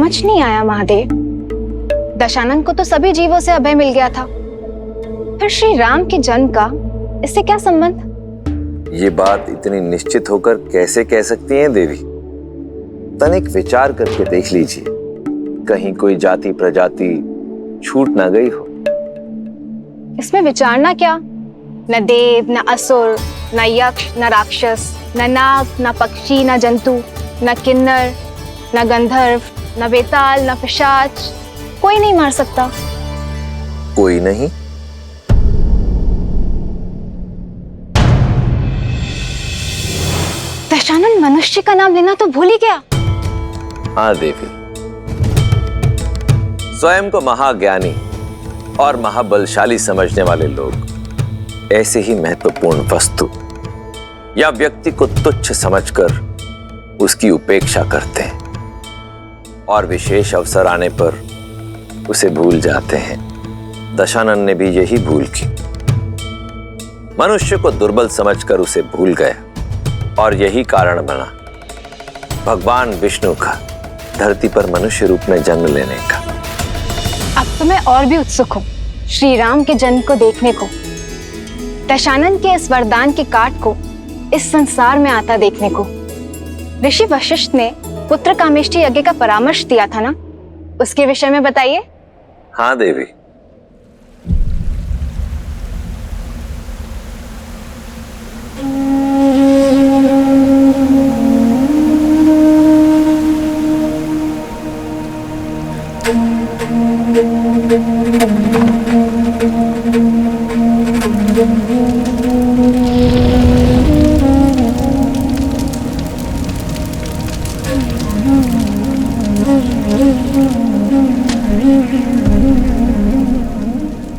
समझ नहीं आया महादेव। दशानन को तो सभी जीवों से अभय मिल गया था, फिर श्री राम के जन्म का इससे क्या संबंध? ये बात इतनी निश्चित होकर कैसे कह सकती हैं देवी? तनिक विचार करके देख लीजिए, कहीं कोई जाति प्रजाति छूट ना गई हो। इसमें विचारना क्या? न देव, न असुर, न यक्ष, न राक्षस, न नाग, न पक्षी, न जंतु, न किन्नर, न गंधर्व, न बेताल, न पिशाच, कोई नहीं मार सकता। कोई नहीं? दशानन मनुष्य का नाम लेना तो भूल ही गया। हाँ देवी, स्वयं को महाज्ञानी और महाबलशाली समझने वाले लोग ऐसे ही महत्वपूर्ण वस्तु या व्यक्ति को तुच्छ समझकर उसकी उपेक्षा करते हैं और विशेष अवसर आने पर उसे भूल जाते हैं। दशानन ने भी यही भूल की। मनुष्य को दुर्बल समझकर उसे भूल गया और यही कारण बना भगवान विष्णु का धरती पर मनुष्य रूप में जन्म लेने का। अब तो मैं और भी उत्सुक हूँ श्री राम के जन्म को देखने को, दशानन के इस वरदान के काट को इस संसार में आता देखने को। ऋषि वशिष्ठ ने पुत्र कामेष्टि यज्ञ का परामर्श दिया था ना, उसके विषय में बताइए। हाँ देवी,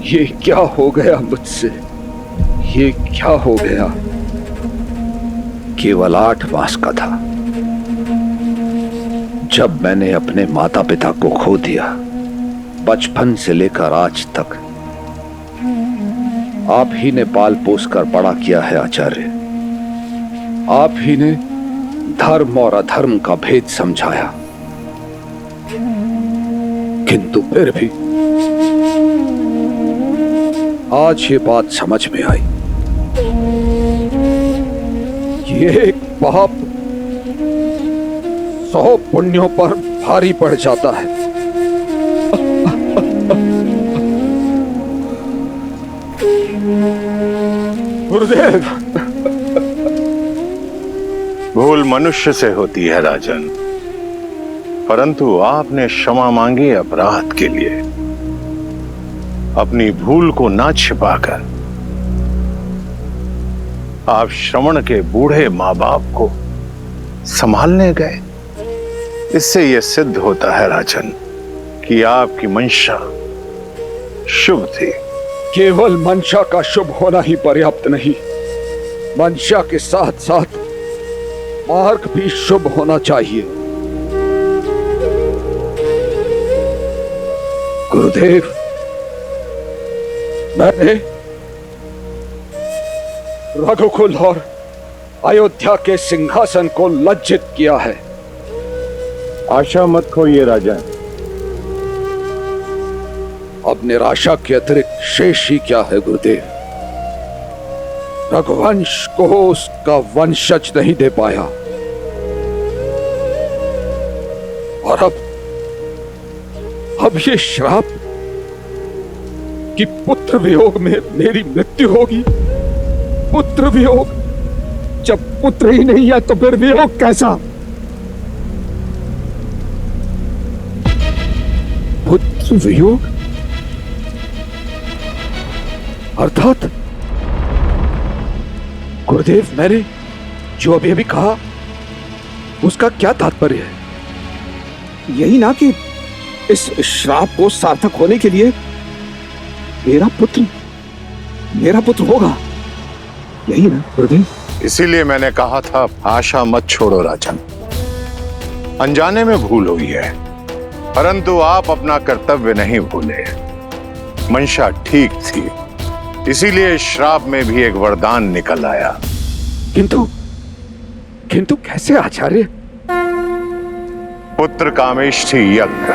ये क्या हो गया मुझसे? ये क्या हो गया? केवल 8 मास का था जब मैंने अपने माता पिता को खो दिया। बचपन से लेकर आज तक आप ही ने पाल पोस कर बड़ा किया है आचार्य। आप ही ने धर्म और अधर्म का भेद समझाया, किंतु फिर भी आज ये बात समझ में आई। ये एक पाप 100 पुण्यों पर भारी पड़ जाता है। गुरुदेव, भूल मनुष्य से होती है राजन, परंतु आपने क्षमा मांगी अपराध के लिए। अपनी भूल को ना छिपाकर आप श्रवण के बूढ़े मां बाप को संभालने गए। इससे यह सिद्ध होता है राजन कि आपकी मंशा शुभ थी। केवल मंशा का शुभ होना ही पर्याप्त नहीं, मंशा के साथ साथ मार्ग भी शुभ होना चाहिए। गुरुदेव, मैंने रघुकुल और अयोध्या के सिंहासन को लज्जित किया है। आशा मत खोइए राजा, अब निराशा के अतिरिक्त शेष ही क्या है गुरुदेव? रघुवंश को उसका वंशज नहीं दे पाया और अब ये श्राप कि पुत्र वियोग में मेरी मृत्यु होगी। पुत्र वियोग? जब पुत्र ही नहीं है तो फिर वियोग कैसा? पुत्र वियोग अर्थात गुरुदेव, मैंने जो अभी अभी कहा उसका क्या तात्पर्य है? यही ना कि इस श्राप को सार्थक होने के लिए मेरा पुत्र होगा, यही ना गुरुदेव? इसीलिए मैंने कहा था आशा मत छोड़ो राजन। अनजाने में भूल हुई है, परंतु आप अपना कर्तव्य नहीं भूले। मंशा ठीक थी, इसीलिए श्राप में भी एक वरदान निकल आया। किंतु कैसे आचार्य? पुत्र कामेष्ठी यज्ञ।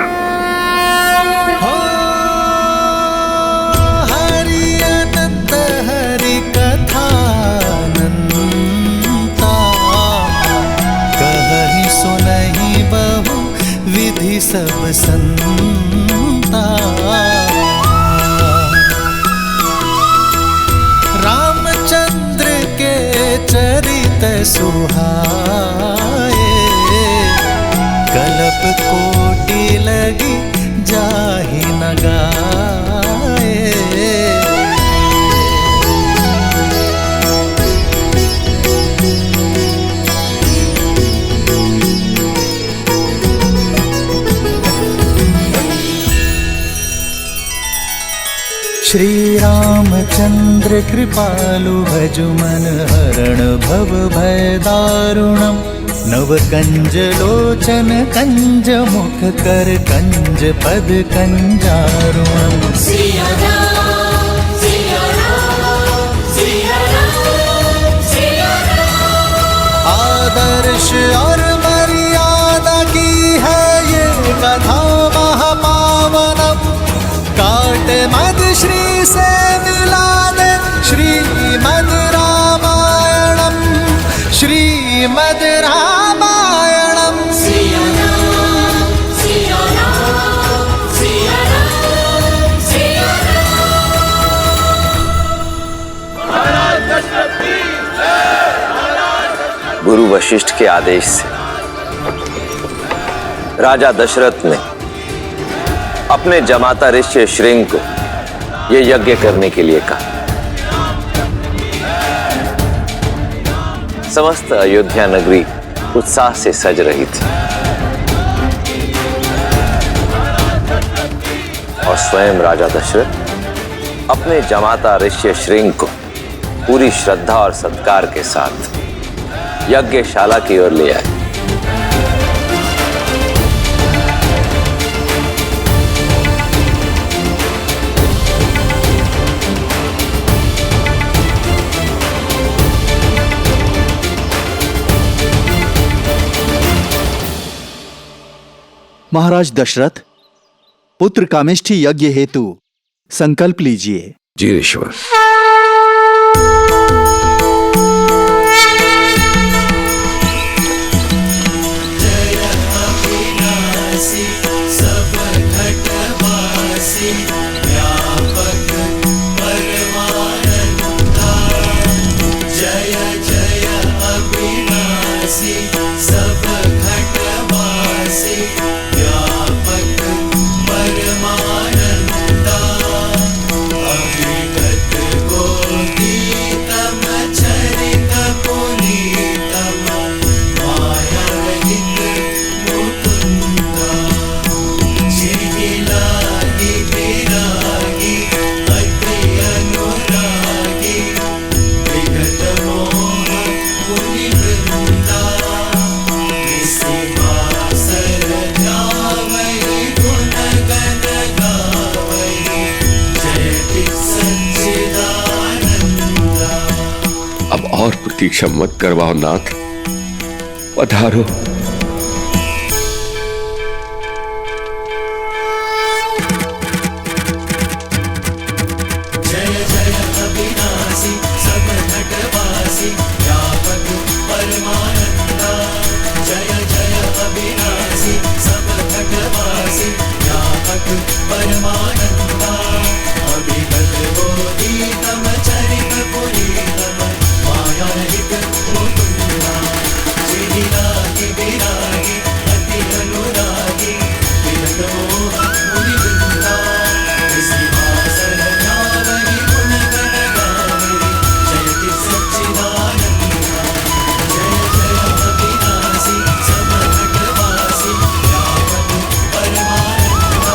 हरि अनंत हरि कथानंता, कहहि सुनहि बहु विधि सब संता। रामचंद्र के चरित सुहाए, कल्प कोटि लगी जाहि न गाए। श्री रामचंद्र कृपालु भजु मन हरण भव भय दारुणम्। नव कंज लोचन कंज मुख कर कंज पद कंजारुणम्। सिया राम, सिया राम, सिया राम, सिया राम। आदर्श और मर्यादा की है ये कथा महापावनम। काट मद श्री से मिला दे श्रीमद् रामायणम, श्रीमद् रामायणम। सिया राम, सिया राम, सिया राम, सिया राम। गुरु वशिष्ठ के आदेश से राजा दशरथ ने अपने जमाता ऋषि श्रृंग को यह यज्ञ करने के लिए कहा। समस्त अयोध्या नगरी उत्साह से सज रही थी और स्वयं राजा दशरथ अपने जमाता ऋषि श्रृंग को पूरी श्रद्धा और सत्कार के साथ यज्ञशाला की ओर ले आए। महाराज दशरथ, पुत्र कामेष्ठी यज्ञ हेतु संकल्प लीजिए। जी ऋषिवर। सब घटवासी व्यापक परमानंदा। जय जय अविनाशी सब घटवासी व्यापक परमानंदा। अविगत गोपीतम चरित पुनीतम मायारहित मुकुंदा। जिहि लागी विरागी अति अनुरागी विगत मोह मुनि वृंदा। निशिवासर ध्यावहि गुण गण गावहि जयति सच्चिदानंदा। अब और प्रतीक्षा मत करवाओ नाथ, पधारो। जय जय अविनाशी सब घटवासी व्यापक परमानंदा। जय जय अविनाशी सब घटवासी व्यापक परमानंदा। अविगत गोपीतम चरित पुनीतम मायारहित मुकुंदा। जिहि लागी विरागी अति अनुरागी विगत मोह मुनि वृंदा। निशिवासर ध्यावहि गुण गण गावहि जयति सच्चिदानंदा। जय जय अविनाशी सब घटवासी व्यापक परमानंदा।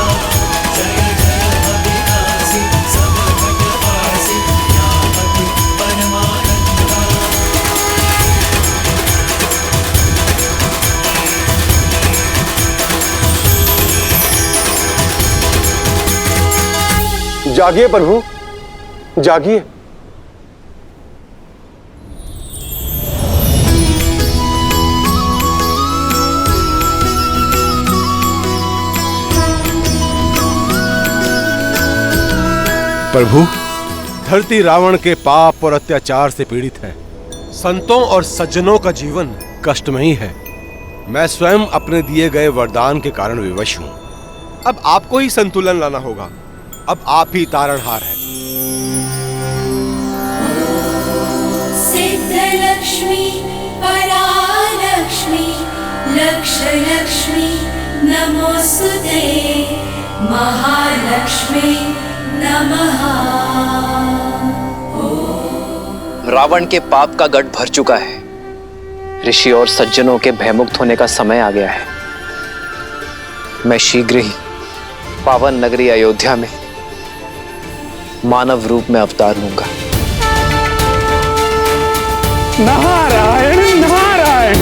जय जय अविनाशी सब घटवासी व्यापक परमानंदा। जागिए प्रभु, जागिए। प्रभु, धरती रावण के पाप और अत्याचार से पीड़ित है। संतों और सज्जनों का जीवन कष्ट में ही है। मैं स्वयं अपने दिए गए वरदान के कारण विवश हूं। अब आपको ही संतुलन लाना होगा। अब आप ही तारणहार हैं। सिद्धलक्ष्मी परालक्ष्मी लक्षलक्ष्मी नमोस्तुते महालक्ष्मी नमः। रावण के पाप का गढ़ भर चुका है। ऋषि और सज्जनों के भयमुक्त होने का समय आ गया है। मैं शीघ्र ही पावन नगरी अयोध्या में मानव रूप में अवतार लूंगा। नारायण नारायण।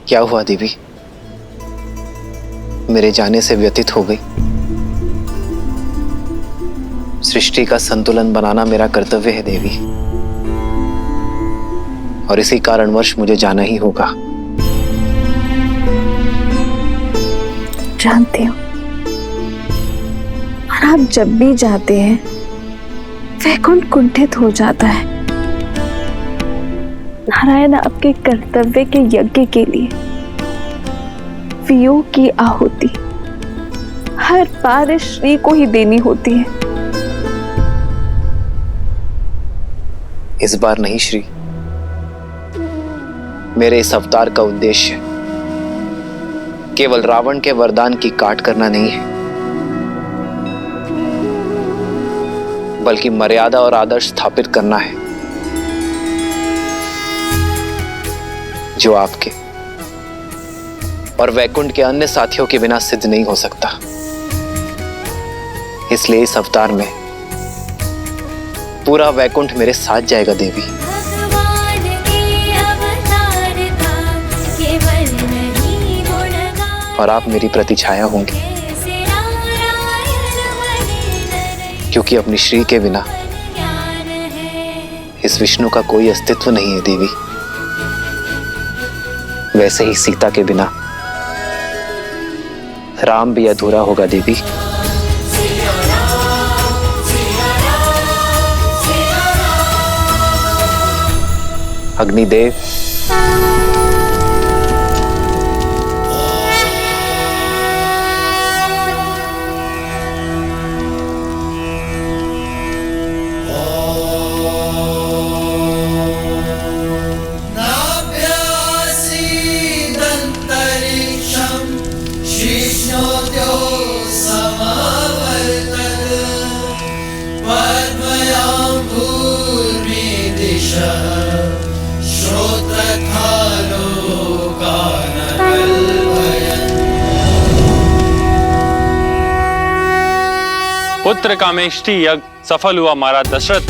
क्या हुआ देवी? मेरे जाने से व्यतीत हो गई। सृष्टि का संतुलन बनाना मेरा कर्तव्य है देवी, और इसी कारणवश मुझे जाना ही होगा। जानती हूँ, और आप जब भी जाते हैं वैकुंठ कुंठित हो जाता है। नारायण आपके कर्तव्य के यज्ञ के लिए वियोग की आहुति हर बार श्री को ही देनी होती है। इस बार नहीं श्री, मेरे इस अवतार का उद्देश्य केवल रावण के वरदान की काट करना नहीं है, बल्कि मर्यादा और आदर्श स्थापित करना है जो आपके और वैकुंठ के अन्य साथियों के बिना सिद्ध नहीं हो सकता। इसलिए इस अवतार में पूरा वैकुंठ मेरे साथ जाएगा देवी। भगवान के अवतार का केवल नहीं गुणगान, और आप मेरी प्रतिछाया होंगी, कैसे नारायण बने क्योंकि अपनी श्री के बिना ज्ञान है। इस विष्णु का कोई अस्तित्व नहीं है देवी। वैसे ही सीता के बिना राम भी अधूरा होगा देवी। अग्निदेव, नाभ्यासीदन्तरिक्षं शिष्णोद्यो समावर्तत पद्मयां भूर्मि दिशः श्रोत्रखालो कानकल्पयन्। पुत्र कामेष्टि यज्ञ सफल हुआ महाराज दशरथ।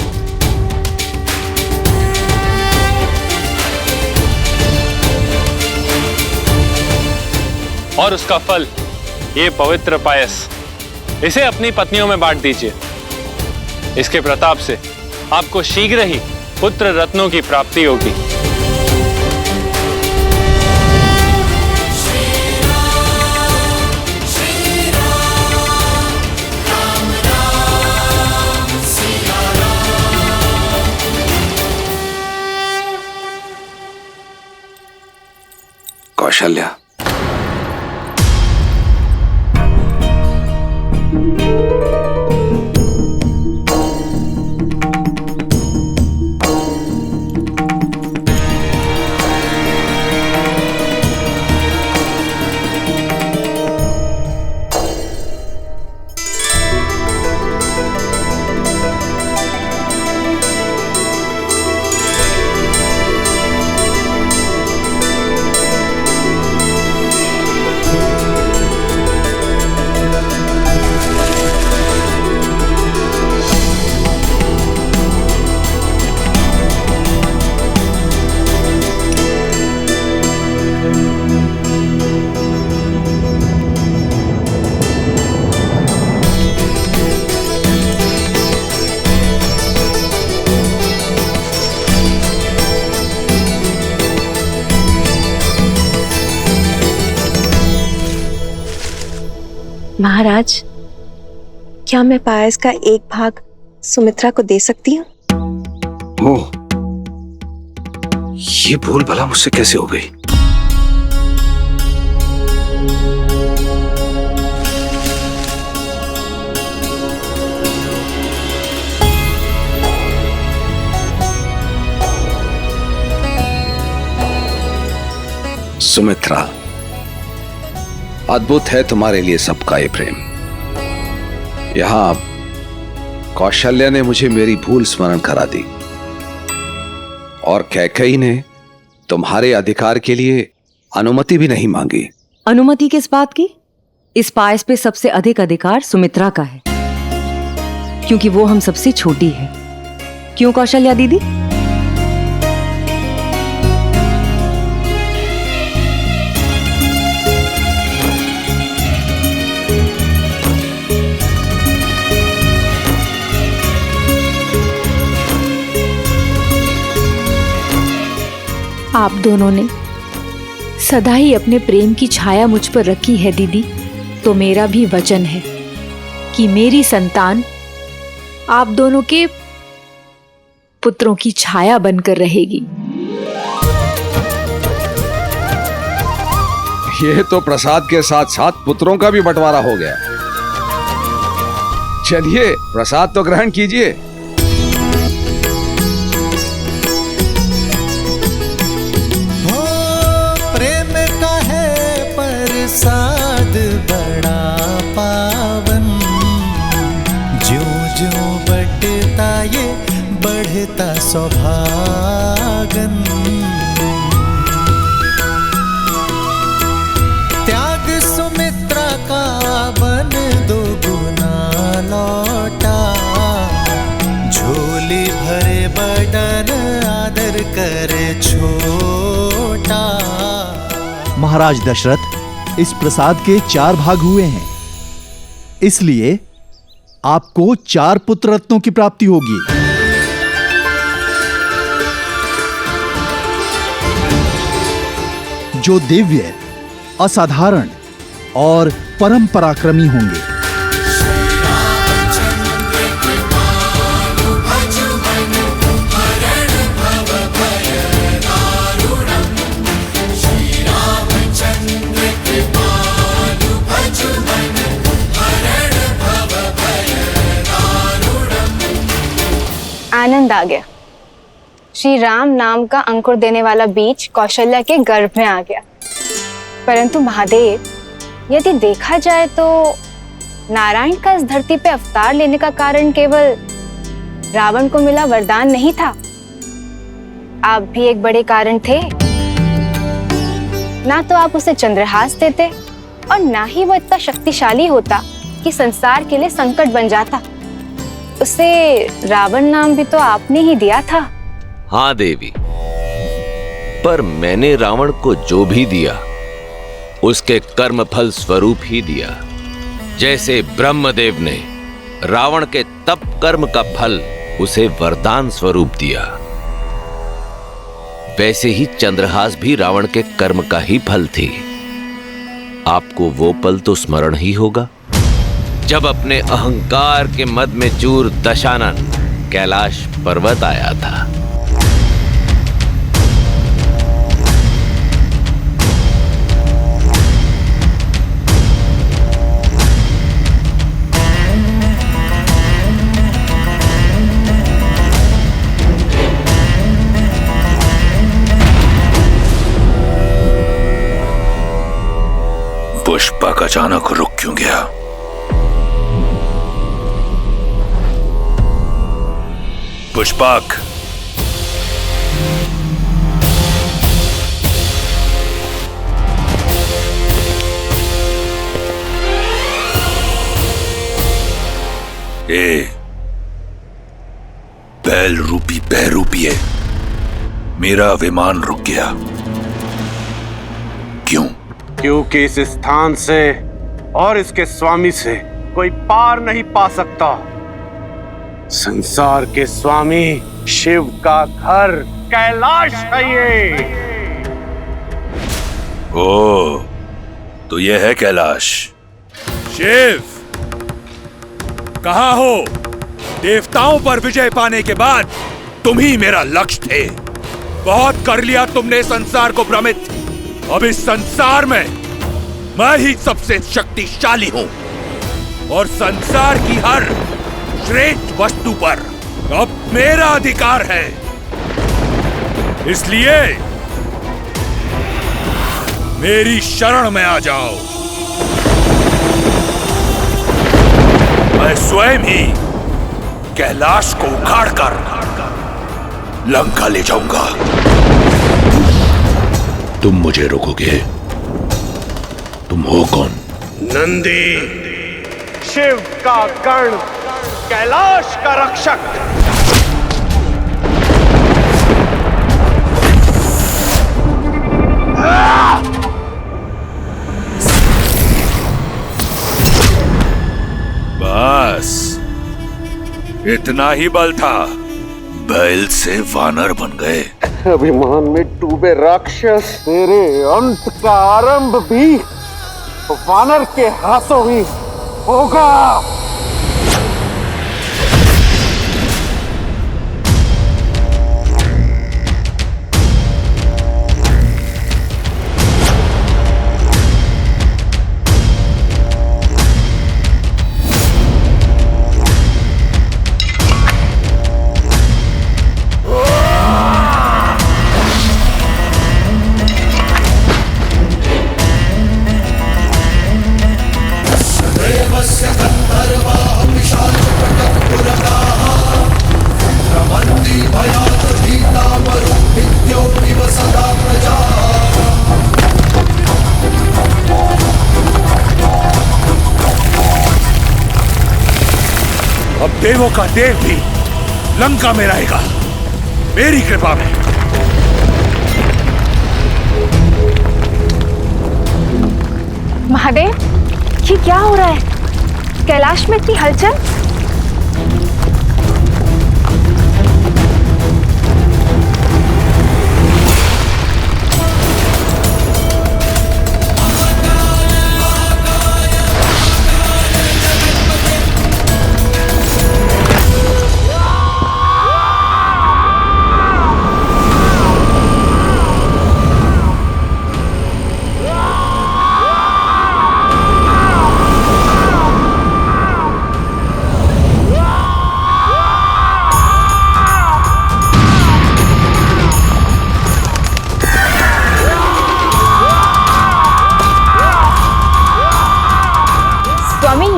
और उसका फल ये पवित्र पायस, इसे अपनी पत्नियों में बांट दीजिए। इसके प्रताप से आपको शीघ्र ही पुत्र रत्नों की प्राप्ति होगी। कौशल्या, महाराज, क्या मैं पायस का एक भाग सुमित्रा को दे सकती हूँ? ओह, ये भूल भला मुझसे कैसे हो गई? सुमित्रा, अद्भुत है तुम्हारे लिए सबका ये प्रेम। यहां कौशल्या ने मुझे मेरी भूल स्मरण करा दी और कैकेयी ने तुम्हारे अधिकार के लिए अनुमति भी नहीं मांगी। अनुमति किस बात की? इस पायस पे सबसे अधिक अधिकार सुमित्रा का है, क्योंकि वो हम सबसे छोटी है। क्यों कौशल्या दीदी? आप दोनों ने सदा ही अपने प्रेम की छाया मुझ पर रखी है दीदी, तो मेरा भी वचन है कि मेरी संतान आप दोनों के पुत्रों की छाया बनकर रहेगी। ये तो प्रसाद के साथ साथ पुत्रों का भी बंटवारा हो गया। चलिए प्रसाद तो ग्रहण कीजिए। प्रसाद बड़ा पावन, ज्यों ज्यों बढ़ता ये बढ़ता सौभागन। त्याग सुमित्रा का बन दो गुना लौटा, झोली भरे बदन आदर करे छोटा। महाराज दशरथ, इस प्रसाद के 4 भाग हुए हैं, इसलिए आपको 4 पुत्र रत्नों की प्राप्ति होगी। जो दिव्य, असाधारण और परम पराक्रमी होंगे। आनंद आ गया। श्री राम नाम का अंकुर देने वाला बीज कौशल्या के गर्भ में आ गया। परंतु महादेव, यदि देखा जाए तो नारायण का इस धरती पे अवतार लेने का कारण केवल रावण को मिला वरदान नहीं था। आप भी एक बड़े कारण थे। ना तो आप उसे चंद्रहास देते और ना ही वो इतना शक्तिशाली होता कि संसार के लिए संकट बन जाता। उसे रावण नाम भी तो आपने ही दिया था। हाँ देवी, पर मैंने रावण को जो भी दिया उसके कर्म फल स्वरूप ही दिया। जैसे ब्रह्मदेव ने रावण के तप कर्म का फल उसे वरदान स्वरूप दिया, वैसे ही चंद्रहास भी रावण के कर्म का ही फल थी। आपको वो पल तो स्मरण ही होगा जब अपने अहंकार के मद में चूर दशानन कैलाश पर्वत आया था। पुष्पक अचानक रुक क्यों गया? पुष्पक, बैल रूपी बहरूपिये, मेरा विमान रुक गया। क्यों? क्योंकि इस स्थान से और इसके स्वामी से कोई पार नहीं पा सकता। संसार के स्वामी शिव का घर कैलाश है ये। ओ, तो यह है कैलाश। शिव, कहाँ हो? देवताओं पर विजय पाने के बाद तुम ही मेरा लक्ष्य थे। बहुत कर लिया तुमने संसार को भ्रमित। अब इस संसार में मैं ही सबसे शक्तिशाली हूं और संसार की हर श्रेष्ठ वस्तु पर अब मेरा अधिकार है। इसलिए मेरी शरण में आ जाओ। मैं स्वयं ही कैलाश को उखाड़कर लंका ले जाऊंगा। तुम मुझे रोकोगे? तुम हो कौन? नंदी, शिव का गण, कैलाश का रक्षक। बस इतना ही बल था, बैल से वानर बन गए। अभिमान में डूबे राक्षस, तेरे अंत का आरंभ भी वानर के हाथों ही होगा। अब देवों का देव भी लंका में रहेगा, मेरी कृपा में। महादेव, ये क्या हो रहा है? कैलाश में इतनी हलचल।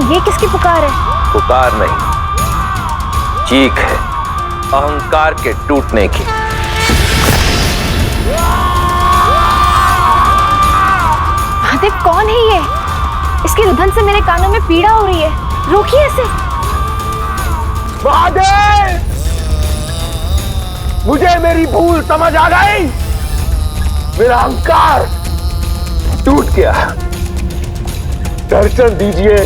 ये किसकी पुकार है? पुकार नहीं, चीख है अहंकार के टूटने की। महादेव, कौन है ये? इसके रुदन से मेरे कानों में पीड़ा हो रही है। रोकिए इसे। महादेव, मुझे मेरी भूल समझ आ गई। मेरा अहंकार टूट गया। दर्शन दीजिए।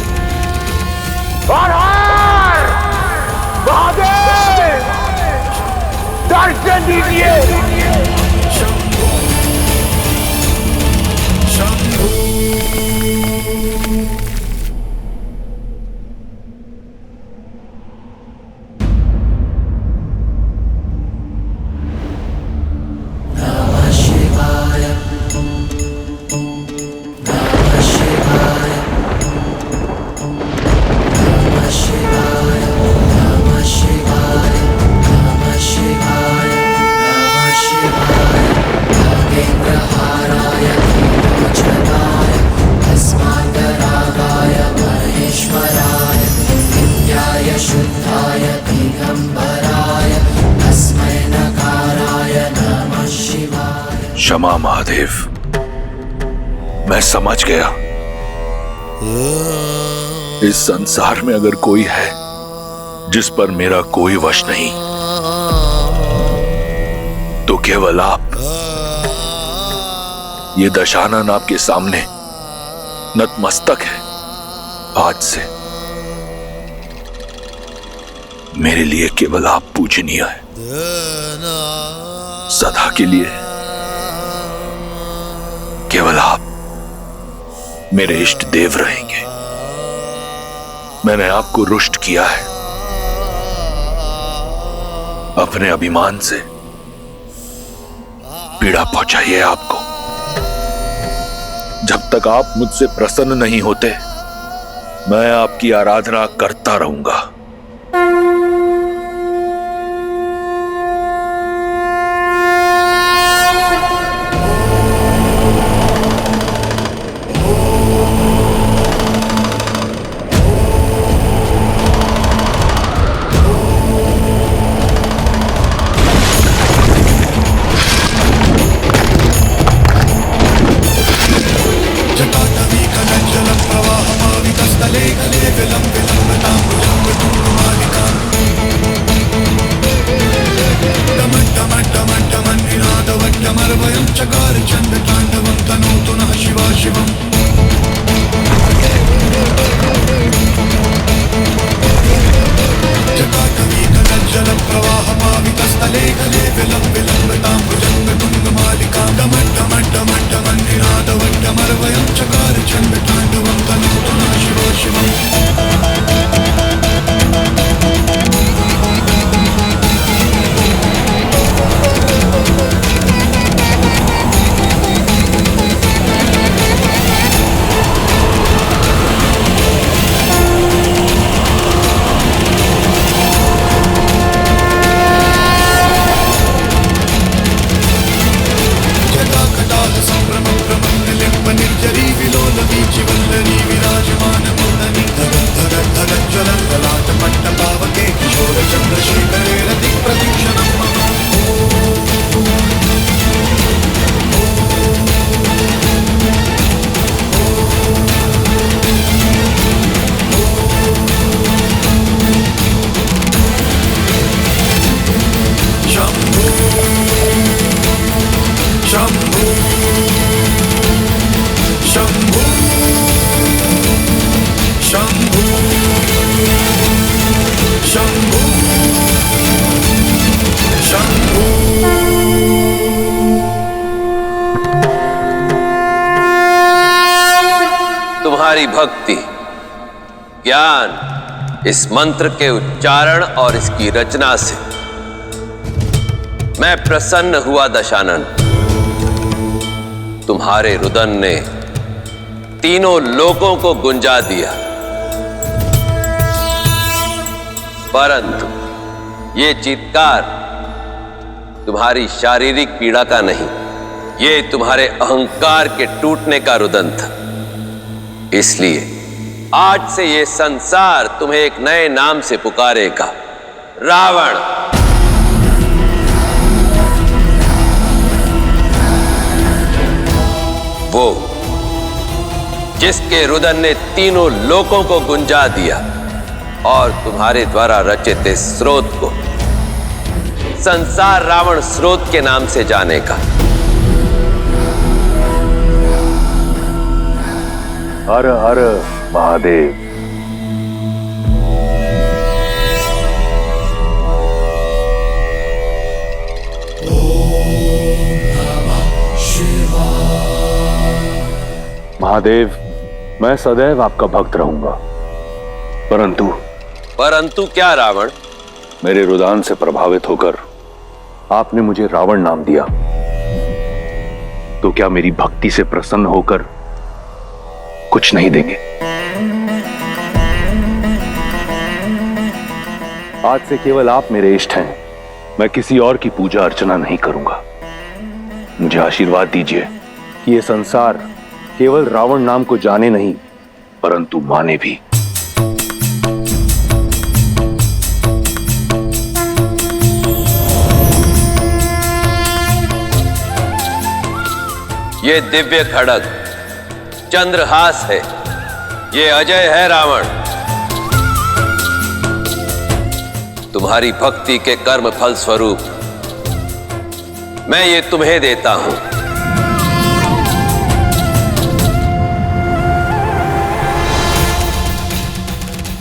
महादेव, दर्शन दीजिए। क्षमा महादेव, मैं समझ गया। इस संसार में अगर कोई है जिस पर मेरा कोई वश नहीं, तो केवल आप। ये दशानन आपके सामने नतमस्तक है। आज से मेरे लिए केवल आप पूजनीय है, सदा के लिए केवल आप मेरे इष्ट देव रहेंगे। मैंने आपको रुष्ट किया है। अपने अभिमान से पीड़ा पहुंचाई है आपको। जब तक आप मुझसे प्रसन्न नहीं होते, मैं आपकी आराधना करता रहूंगा। तुम्हारी भक्ति, ज्ञान, इस मंत्र के उच्चारण और इसकी रचना से मैं प्रसन्न हुआ दशानन। तुम्हारे रुदन ने तीनों लोकों को गुंजा दिया, परंतु ये चीत्कार तुम्हारी शारीरिक पीड़ा का नहीं, ये तुम्हारे अहंकार के टूटने का रुदन था। इसलिए आज से ये संसार तुम्हें एक नए नाम से पुकारेगा, रावण। वो जिसके रुदन ने तीनों लोकों को गुंजा दिया और तुम्हारे द्वारा रचित इस स्रोत को संसार रावण स्रोत के नाम से जानेगा। हर हर महादेव। महादेव, मैं सदैव आपका भक्त रहूंगा, परंतु क्या रावण? मेरे रुदान से प्रभावित होकर आपने मुझे रावण नाम दिया, तो क्या मेरी भक्ति से प्रसन्न होकर कुछ नहीं देंगे? आज से केवल आप मेरे इष्ट हैं, मैं किसी और की पूजा अर्चना नहीं करूंगा। मुझे आशीर्वाद दीजिए कि यह संसार केवल रावण नाम को जाने नहीं, परंतु माने भी। ये दिव्य खड्ग चंद्रहास है, ये अजय है रावण। तुम्हारी भक्ति के कर्म फल स्वरूप मैं ये तुम्हें देता हूं।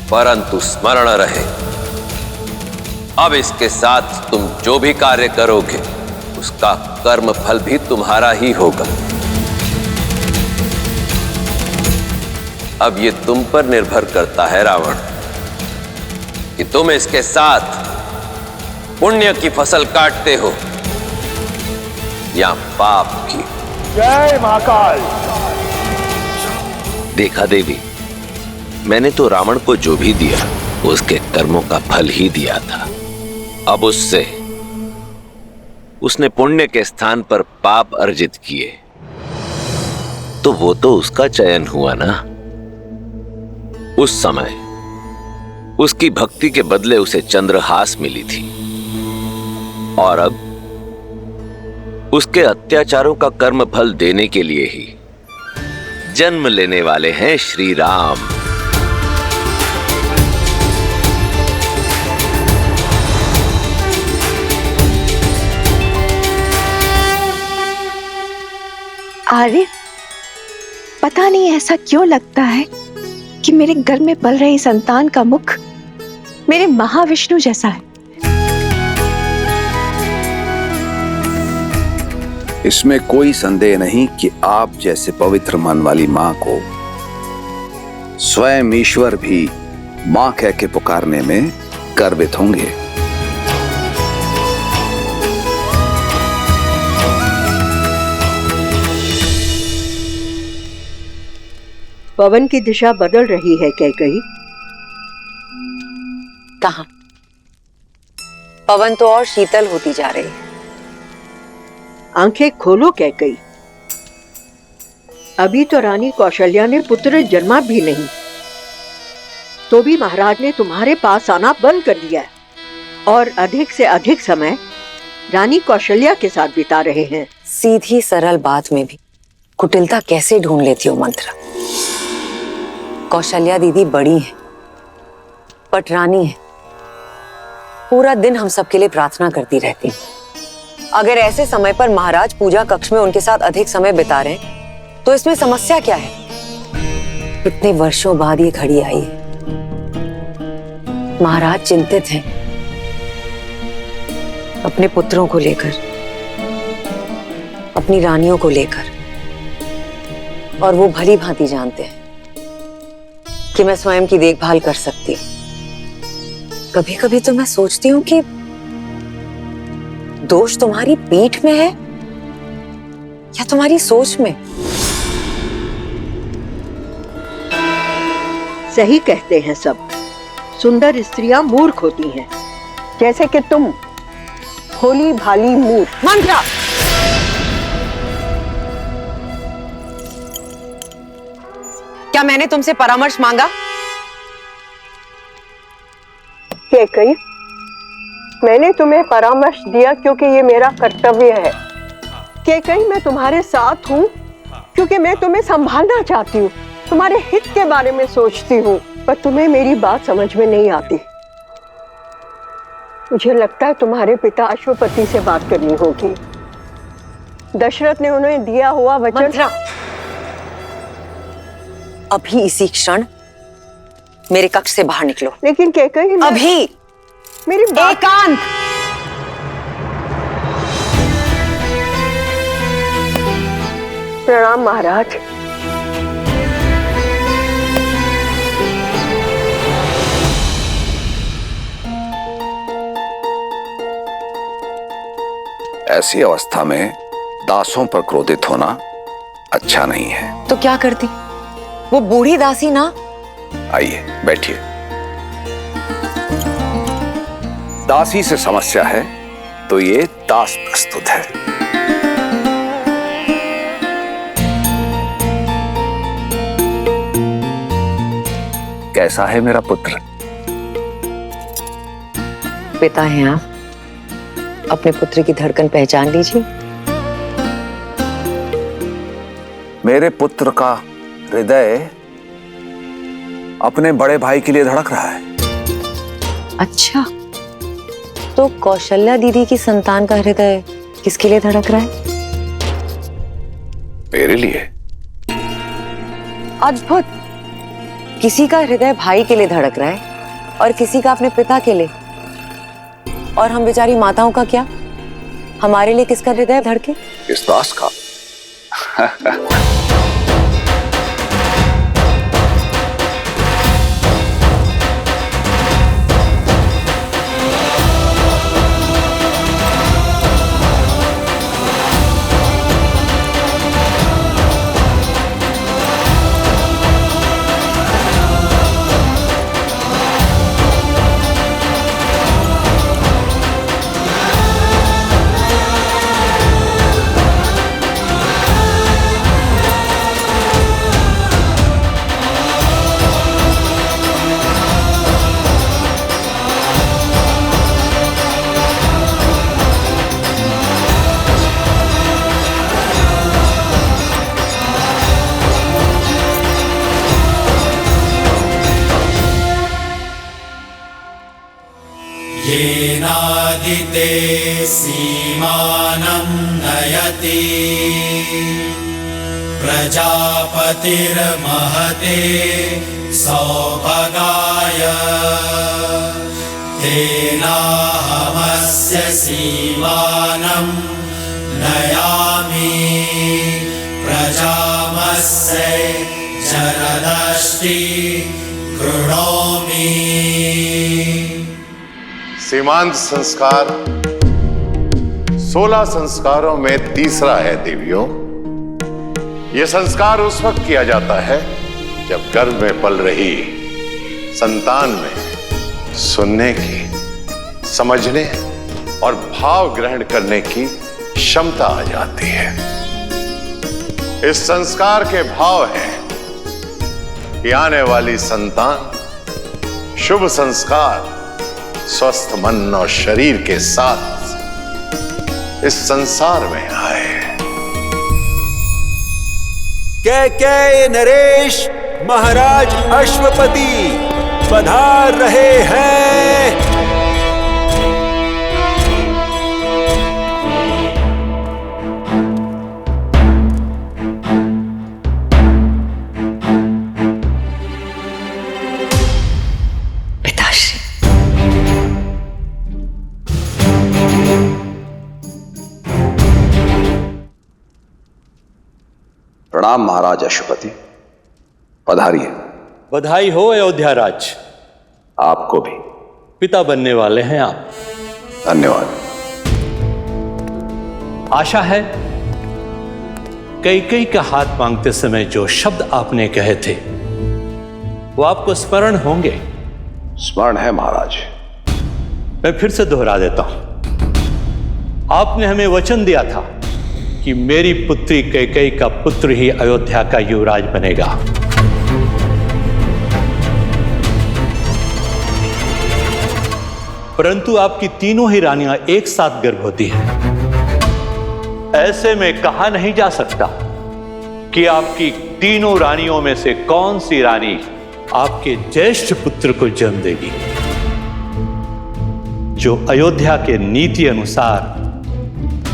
परंतु स्मरण रहे, अब इसके साथ तुम जो भी कार्य करोगे उसका कर्म फल भी तुम्हारा ही होगा। अब ये तुम पर निर्भर करता है रावण कि तुम इसके साथ पुण्य की फसल काटते हो या पाप की। जय महाकाल। देखा देवी, मैंने तो रावण को जो भी दिया उसके कर्मों का फल ही दिया था। अब उसने पुण्य के स्थान पर पाप अर्जित किए तो वो तो उसका चयन हुआ ना। उस समय उसकी भक्ति के बदले उसे चंद्रहास मिली थी और अब उसके अत्याचारों का कर्म फल देने के लिए ही जन्म लेने वाले हैं श्री राम। आर्य, पता नहीं ऐसा क्यों लगता है कि मेरे घर में पल रही संतान का मुख मेरे महाविष्णु जैसा है। इसमें कोई संदेह नहीं कि आप जैसे पवित्र मन वाली मां को स्वयं ईश्वर भी मां कह के पुकारने में गर्वित होंगे। पवन की दिशा बदल रही है कैकई। कहां? पवन तो और शीतल होती जा रही है। आंखें खोलो कैकई। अभी तो रानी कौशल्या ने पुत्र जन्मा भी नहीं, तो भी महाराज ने तुम्हारे पास आना बंद कर दिया है और अधिक से अधिक समय रानी कौशल्या के साथ बिता रहे हैं। सीधी सरल बात में भी कुटिलता कैसे ढूंढ लेती हो मंत्र। कौशल्या दीदी बड़ी है, पटरानी है, पूरा दिन हम सबके लिए प्रार्थना करती रहती है। अगर ऐसे समय पर महाराज पूजा कक्ष में उनके साथ अधिक समय बिता रहे तो इसमें समस्या क्या है? इतने वर्षों बाद ये घड़ी आई है। महाराज चिंतित हैं अपने पुत्रों को लेकर, अपनी रानियों को लेकर, और वो भली भांति जानते हैं कि मैं स्वयं की देखभाल कर सकती हूँ। कभी कभी तो मैं सोचती हूँ कि दोष तुम्हारी पीठ में है या तुम्हारी सोच में। सही कहते हैं सब, सुंदर स्त्रियां मूर्ख होती हैं, जैसे कि तुम भोली भाली मूर्ख। मंत्रा, क्या मैंने तुमसे परामर्श मांगा? कैकई, मैंने तुम्हें परामर्श दिया क्योंकि ये मेरा कर्तव्य है। कैकई, मैं तुम्हारे साथ हूँ क्योंकि मैं तुम्हें संभालना चाहती हूँ, तुम्हारे हित के बारे में सोचती हूँ, पर तुम्हें मेरी बात समझ में नहीं आती। मुझे लगता है तुम्हारे पिता अश्वपति से बात करनी होगी। दशरथ ने उन्हें दिया हुआ वचन। अभी इसी क्षण मेरे कक्ष से बाहर निकलो। लेकिन कैकई, अभी मेरी एकांत। प्रणाम महाराज। ऐसी अवस्था में दासों पर क्रोधित होना अच्छा नहीं है। तो क्या करती? वो बूढ़ी दासी ना। आइए बैठिए। दासी से समस्या है तो ये दास प्रस्तुत है। कैसा है मेरा पुत्र? पिता हैं आप, अपने पुत्र की धड़कन पहचान लीजिए। मेरे पुत्र का हृदय अपने बड़े भाई के लिए धड़क रहा है। अच्छा, तो कौशल्या दीदी की संतान का हृदय किसके लिए धड़क रहा है? मेरे लिए। अद्भुत। किसी का हृदय भाई के लिए धड़क रहा है और किसी का अपने पिता के लिए। और हम बेचारी माताओं का क्या? हमारे लिए किसका हृदय धड़के? इस दास का। नादिते सीमानं नयति प्रजापतिर्महते सौभगाय तेनाहमस्य सीमानं नयामि प्रजामस्य जरदष्टि गृह्णामि। सीमांत संस्कार 16 संस्कारों में तीसरा है देवियों। यह संस्कार उस वक्त किया जाता है जब गर्भ में पल रही संतान में सुनने की, समझने और भाव ग्रहण करने की क्षमता आ जाती है। इस संस्कार के भाव हैं कि आने वाली संतान शुभ संस्कार, स्वस्थ मन और शरीर के साथ इस संसार में आए। कैकेयी नरेश महाराज अश्वपति पधार रहे हैं। पिताश्री, प्रणाम महाराज अश्वपति, पधारिए। बधाई हो अयोध्या राज। आपको भी। पिता बनने वाले हैं आप। धन्यवाद। आशा है कैकेयी का हाथ मांगते समय जो शब्द आपने कहे थे वो आपको स्मरण होंगे। स्मरण है महाराज। मैं फिर से दोहरा देता हूं। आपने हमें वचन दिया था कि मेरी पुत्री कैकेयी का पुत्र ही अयोध्या का युवराज बनेगा। परंतु आपकी तीनों ही रानियां एक साथ गर्भवती हैं। ऐसे में कहा नहीं जा सकता कि आपकी तीनों रानियों में से कौन सी रानी आपके ज्येष्ठ पुत्र को जन्म देगी, जो अयोध्या के नीति अनुसार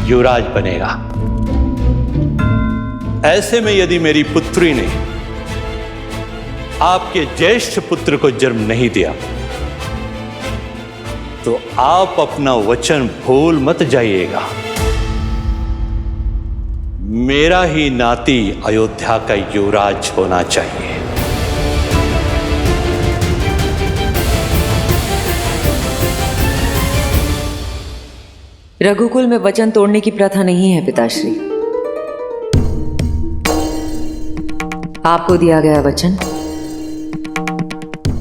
युवराज बनेगा। ऐसे में यदि मेरी पुत्री ने आपके ज्येष्ठ पुत्र को जन्म नहीं दिया तो आप अपना वचन भूल मत जाइएगा। मेरा ही नाती अयोध्या का युवराज होना चाहिए। रघुकुल में वचन तोड़ने की प्रथा नहीं है पिताश्री। आपको दिया गया वचन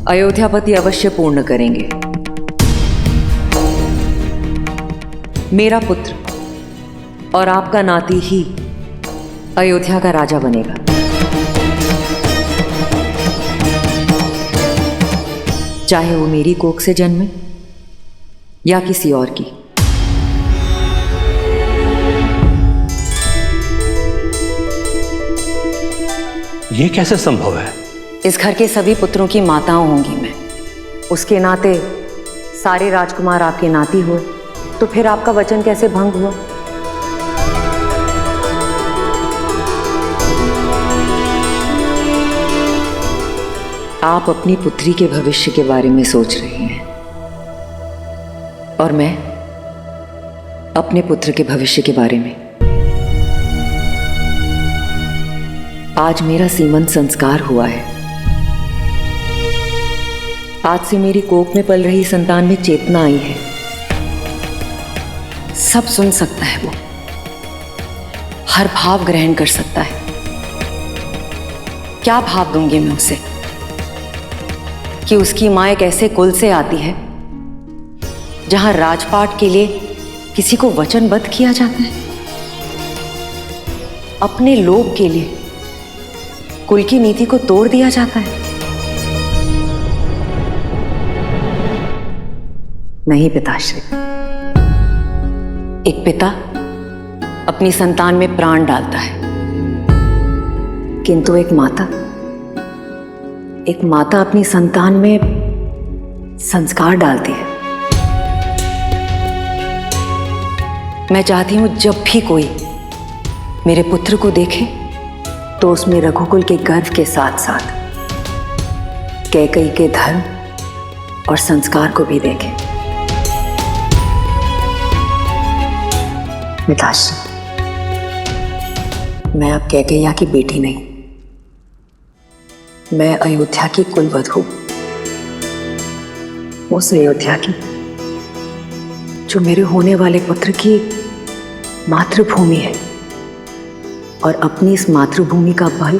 अयोध्यापति अवश्य पूर्ण करेंगे। मेरा पुत्र और आपका नाती ही अयोध्या का राजा बनेगा। चाहे वो मेरी कोख से जन्मे या किसी और की। ये कैसे संभव है? इस घर के सभी पुत्रों की माताओं होंगी मैं। उसके नाते सारे राजकुमार आपके नाती हुए तो फिर आपका वचन कैसे भंग हुआ? आप अपनी पुत्री के भविष्य के बारे में सोच रहे हैं और मैं अपने पुत्र के भविष्य के बारे में। आज मेरा सीमंत संस्कार हुआ है। आज से मेरी कोख में पल रही संतान में चेतना आई है। सब सुन सकता है वो, हर भाव ग्रहण कर सकता है। क्या भाव दूंगी मैं उसे कि उसकी मां एक ऐसे कुल से आती है जहां राजपाट के लिए किसी को वचनबद्ध किया जाता है। अपने लोभ के लिए कुल की नीति को तोड़ दिया जाता है। नहीं पिताश्री, एक पिता अपनी संतान में प्राण डालता है, किंतु एक माता अपनी संतान में संस्कार डालती है। मैं चाहती हूँ जब भी कोई मेरे पुत्र को देखे तो उसमें रघुकुल के गर्व के साथ साथ कैकेयी के धर्म और संस्कार को भी देखे। मिताश्री, मैं अब कैकेयी की बेटी नहीं, मैं अयोध्या की कुलवधू, उस अयोध्या की जो मेरे होने वाले पुत्र की मातृभूमि है, और अपनी इस मातृभूमि का बल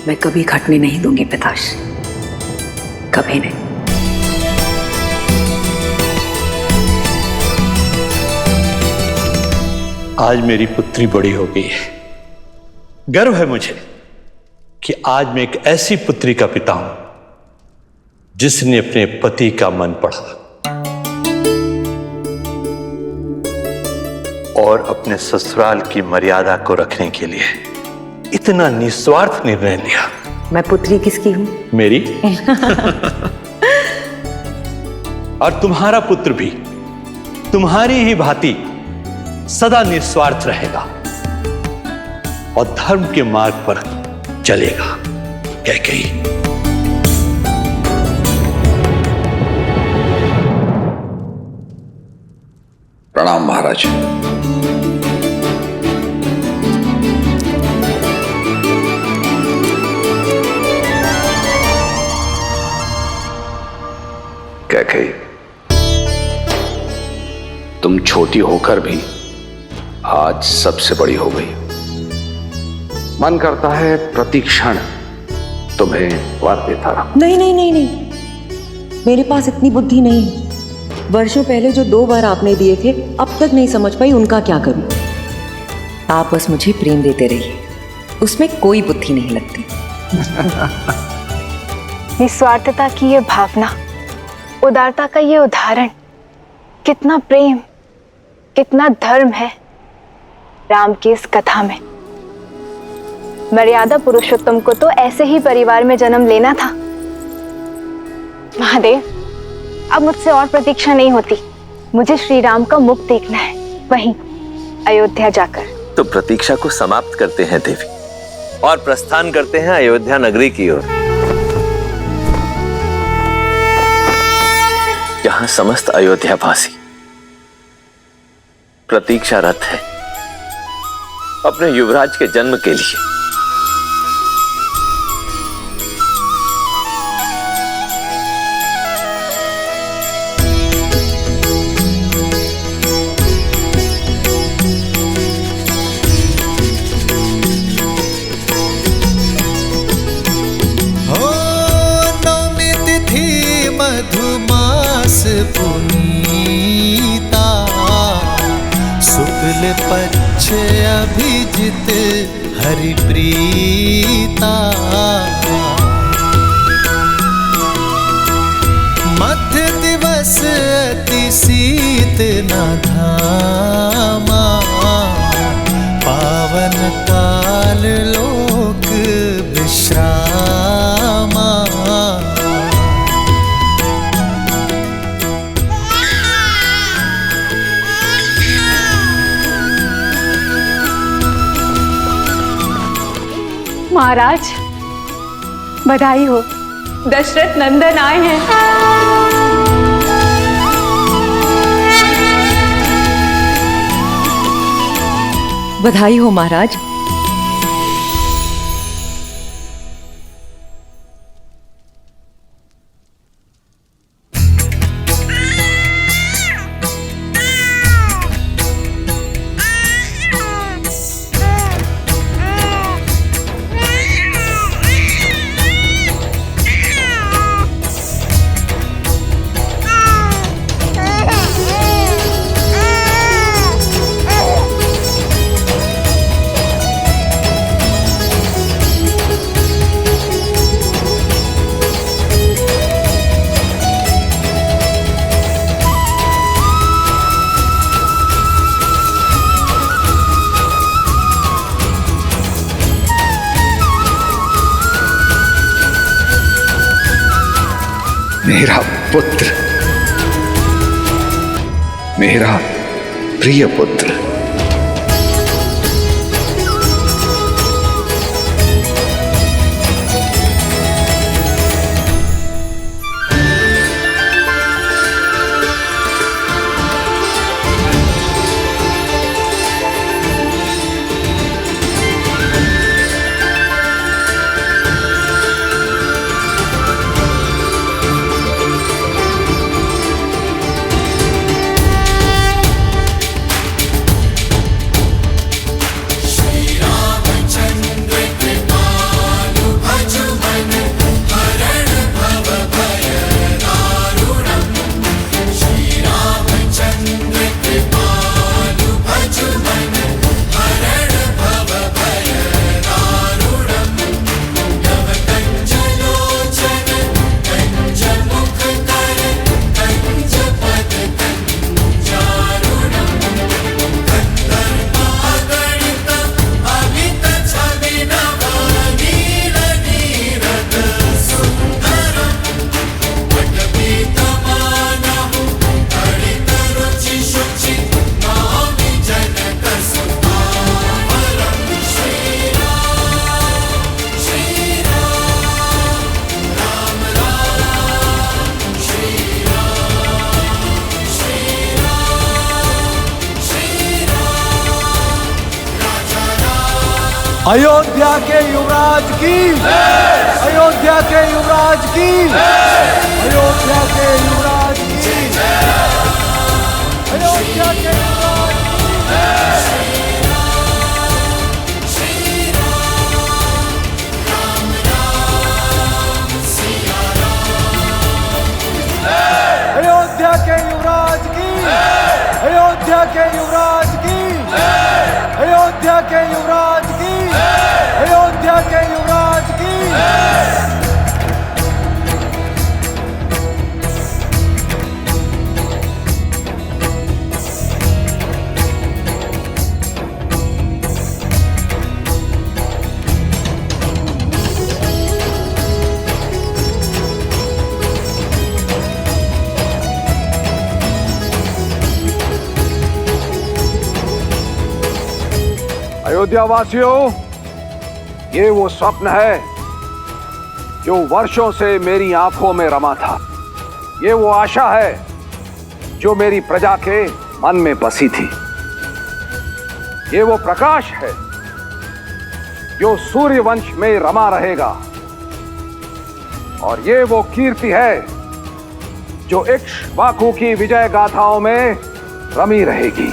मैं कभी घटने नहीं दूंगी पिताश्री, कभी नहीं। आज मेरी पुत्री बड़ी हो गई है। गर्व है मुझे कि आज मैं एक ऐसी पुत्री का पिता हूं जिसने अपने पति का मन पढ़ा और अपने ससुराल की मर्यादा को रखने के लिए इतना निस्वार्थ निर्णय लिया। मैं पुत्री किसकी हूं? मेरी। और तुम्हारा पुत्र भी तुम्हारी ही भांति सदा निस्वार्थ रहेगा और धर्म के मार्ग पर चलेगा। कैकेयी, प्रणाम महाराज। कैकेयी, तुम छोटी होकर भी आज सबसे बड़ी हो गई। मन करता है प्रति क्षण तुम्हें वर देता रहा। नहीं नहीं नहीं नहीं, मेरे पास इतनी बुद्धि नहीं। वर्षों पहले जो 2 बार आपने दिए थे, अब तक नहीं समझ पाई उनका क्या करूं। आप बस मुझे प्रेम देते रहिए, उसमें कोई बुद्धि नहीं लगती। निस्वार्थता की ये भावना, उदारता का ये उदाहरण, कितना प्रेम, कितना धर्म है राम की इस कथा में। मर्यादा पुरुषोत्तम को तो ऐसे ही परिवार में जन्म लेना था। महादेव, अब मुझसे और प्रतीक्षा नहीं होती। मुझे श्री राम का मुख देखना है, वहीं अयोध्या जाकर। तो प्रतीक्षा को समाप्त करते हैं देवी और प्रस्थान करते हैं अयोध्या नगरी की ओर, जहां समस्त अयोध्यावासी प्रतीक्षारत है अपने युवराज के जन्म के लिए। हो नवमी तिथि मधुमास पुनीता, शुक्ल पक्ष अभिजित हरिप्रीता, मध्य दिवस अति शीत न धामा, पावन काल लोक विश्रामा। महाराज, बधाई हो, दशरथ नंदन आए हैं। बधाई हो महाराज। मेरा पुत्र, मेरा प्रिय पुत्र। अयोध्या के युवराज की, अयोध्या के युवराज की, अयोध्या के युवराज की, अयोध्या के युवराज अयोध्या के युवराज की, अयोध्या के युवराज की, अयोध्या के युवराज की, अयोध्या के युवराज की। अयोध्या वासियों, ये वो स्वप्न है जो वर्षों से मेरी आंखों में रमा था। ये वो आशा है जो मेरी प्रजा के मन में बसी थी। ये वो प्रकाश है जो सूर्यवंश में रमा रहेगा। और ये वो कीर्ति है जो इक्ष्वाकु की विजय गाथाओं में रमी रहेगी।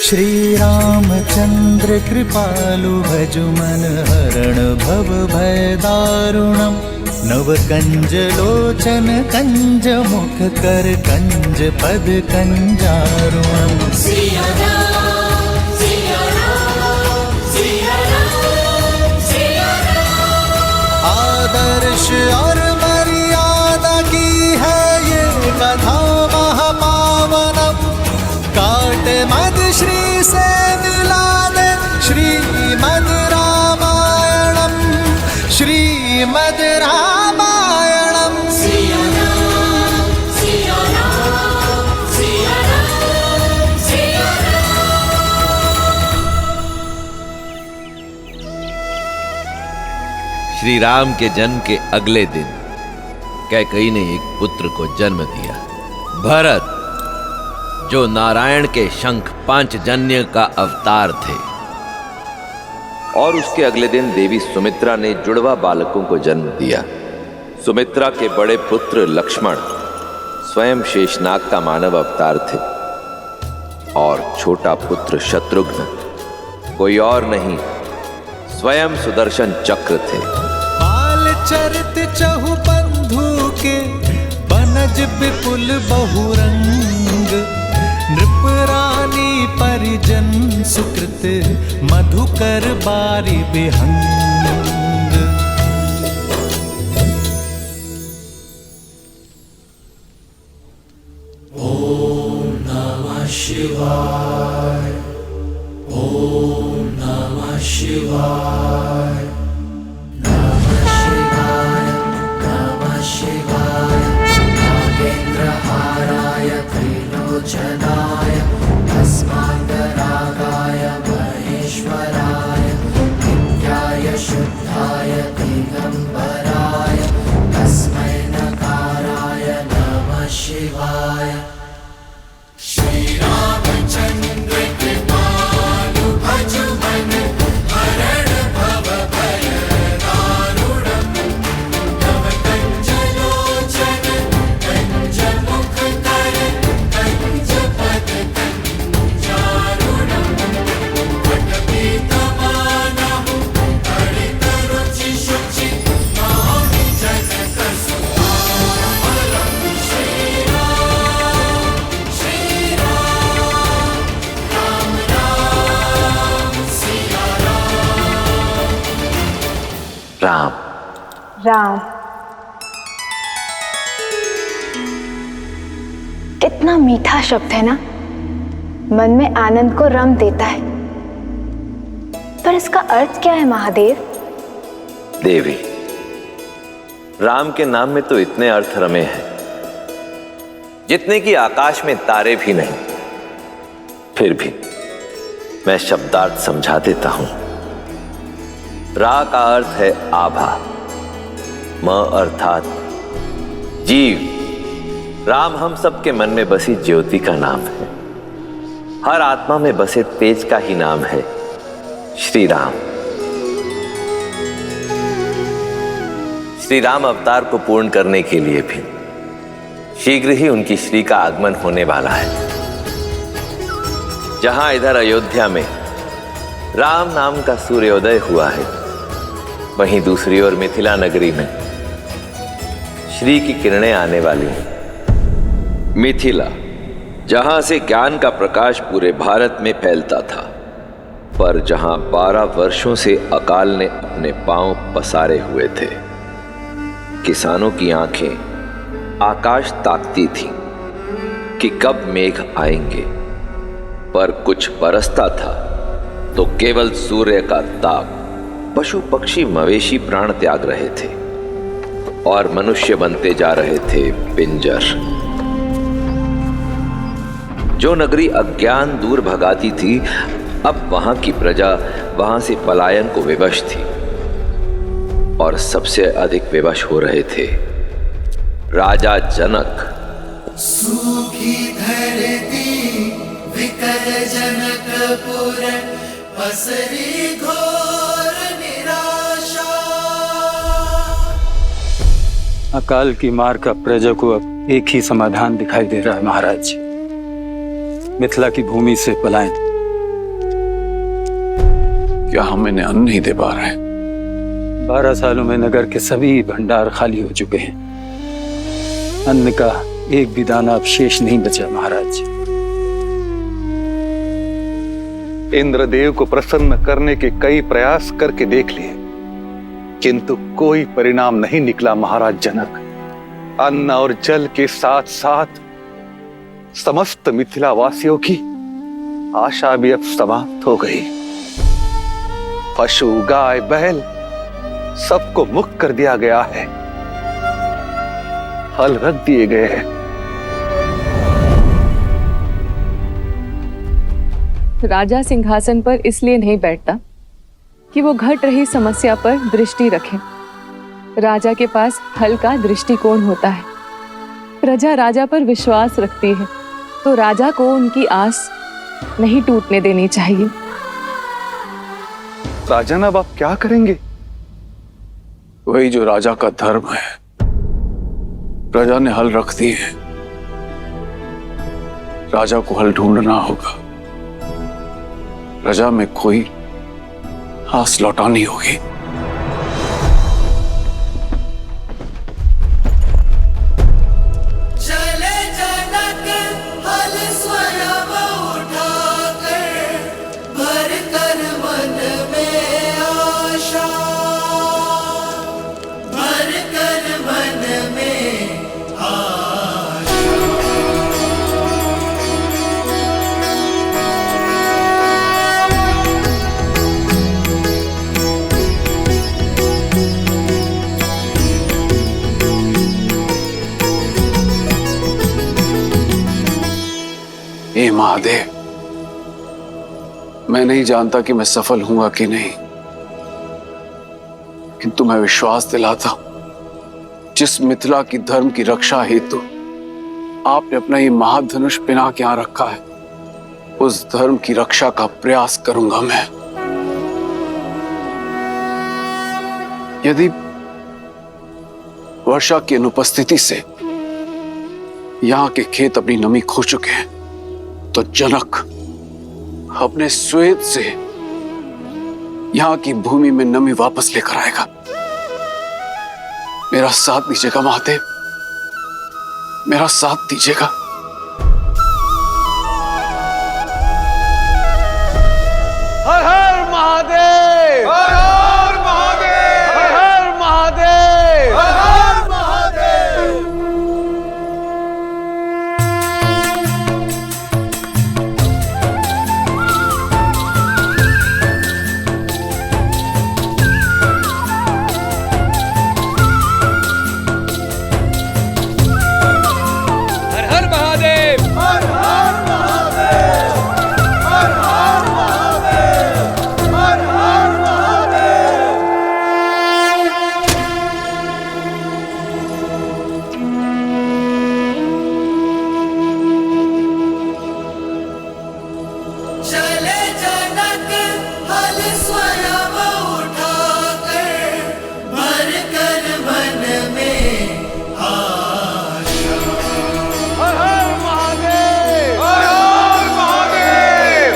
श्री रामचंद्र कृपालु भजु मन हरण भव भय दारुणम नव कंज लोचन कंज मुख कर कंज पद कंजारुणम। सिया राम, सिया राम, सिया राम, सिया राम। आदर्श और मर्यादा की है ये कथा महापावनम। काट मद श्री से मिला दे श्रीमद रामायणम, श्रीमद रामायणम। सिया राम, सिया राम, सिया राम, सिया राम। श्री राम के जन्म के अगले दिन कैकेयी ने एक पुत्र को जन्म दिया, भरत, जो नारायण के शंख पांचजन्य का अवतार थे। और उसके अगले दिन देवी सुमित्रा ने जुड़वा बालकों को जन्म दिया। सुमित्रा के बड़े पुत्र लक्ष्मण स्वयं शेषनाग का मानव अवतार थे और छोटा पुत्र शत्रुघ्न कोई और नहीं स्वयं सुदर्शन चक्र थे। बाल चरित चहु बंधु के बनज विपुल बहुरंग, नृप रानी परिजन सुकृत मधुकर बारी बिहंग। ओम नमः शिवाय, ओम नमः शिवाय, नमः शिवाय, नमः शिवाय। नागेन्द्रहाराय त्रिलोचनाय तस्मान्तरागाय महेश्वराय नित्याय शुद्धाय दिगंबराय तस्मै नकाराय नमः शिवाय। श्री रामचंद्र कृपालु भजु मन हरण भव भय दारुणम्, नव कंज लोचन कंज मुख कर कंज पद कंजारुणम्, वटपीत मानहु तड़ित रुचि शुचि नाहि जनक सुधामरम्। श्री राम, श्री राम, राम राम सिया राम। राम राम कितना मीठा शब्द है ना, मन में आनंद को रम देता है। पर इसका अर्थ क्या है महादेव? देवी, राम के नाम में तो इतने अर्थ रमे हैं जितने कि आकाश में तारे भी नहीं। फिर भी मैं शब्दार्थ समझा देता हूं। रा का अर्थ है आभा, म अर्थात जीव। राम हम सबके मन में बसी ज्योति का नाम है, हर आत्मा में बसे तेज का ही नाम है श्री राम। श्री राम अवतार को पूर्ण करने के लिए भी शीघ्र ही उनकी श्री का आगमन होने वाला है। जहां इधर अयोध्या में राम नाम का सूर्योदय हुआ है, वहीं दूसरी ओर मिथिला नगरी में श्री की किरणें आने वाली हैं। मिथिला, जहां से ज्ञान का प्रकाश पूरे भारत में फैलता था, पर जहां 12 वर्षों से अकाल ने अपने पांव पसारे हुए थे। किसानों की आंखें आकाश ताकती थीं कि कब मेघ आएंगे, पर कुछ बरसता था तो केवल सूर्य का ताप। पशु पक्षी मवेशी प्राण त्याग रहे थे और मनुष्य बनते जा रहे थे पिंजर। जो नगरी अज्ञान दूर भगाती थी, अब वहां की प्रजा वहां से पलायन को विवश थी और सबसे अधिक विवश हो रहे थे राजा जनक। सूखी धरती विकल जनकपुर पसरी घोर निराशा। अकाल की मार का प्रजा को अब एक ही समाधान दिखाई दे रहा है महाराज, मिथिला की भूमि से पलायन। क्या हम इन्हें अन्न नहीं दे पा रहे? 12 सालों में नगर के सभी भंडार खाली हो चुके हैं, अन्न का एक भी दाना अब शेष नहीं बचा महाराज। इंद्रदेव को प्रसन्न करने के कई प्रयास करके देख लिए, किंतु कोई परिणाम नहीं निकला महाराज जनक। अन्न और जल के साथ साथ समस्त मिथिला वासियों की आशा भी अब समाप्त हो गई। पशु गाय बैल सबको मुक्त कर दिया गया है, हल रख दिए गए हैं। राजा सिंहासन पर इसलिए नहीं बैठता कि वो घट रही समस्या पर दृष्टि रखे। राजा के पास हल का दृष्टिकोण होता है। प्रजा राजा पर विश्वास रखती है, तो राजा को उनकी आस नहीं टूटने देनी चाहिए। राजन, अब आप क्या करेंगे? वही जो राजा का धर्म है। प्रजा ने हल रख दी है, राजा को हल ढूंढना होगा। प्रजा में कोई आस लौटानी होगी। चले जनक हल स्वयं उठाकर, भर कर मन में आशा, भर कर मन में हे महादेव, मैं नहीं जानता कि मैं सफल हूंगा कि नहीं, किंतु मैं विश्वास दिलाता हूं जिस मिथिला की धर्म की रक्षा हेतु आपने अपना ये महाधनुष पिना के यहां रखा है, उस धर्म की रक्षा का प्रयास करूंगा मैं। यदि वर्षा की अनुपस्थिति से यहां के खेत अपनी नमी खो चुके हैं, तो जनक अपने श्वेत से यहां की भूमि में नमी वापस लेकर आएगा। मेरा साथ दीजिएगा महादेव, मेरा साथ दीजिएगा। हर हर महादेव, हर हर महादेव, हर हर महादेव, हर हर महादेव। हर हर महादेव, हर हर महादेव, हर हर महादेव, हर हर महादेव। चले जनक हल स्वयं उठाकर, भर कर मन में आशा। हर हर महादेव, हर हर महादेव।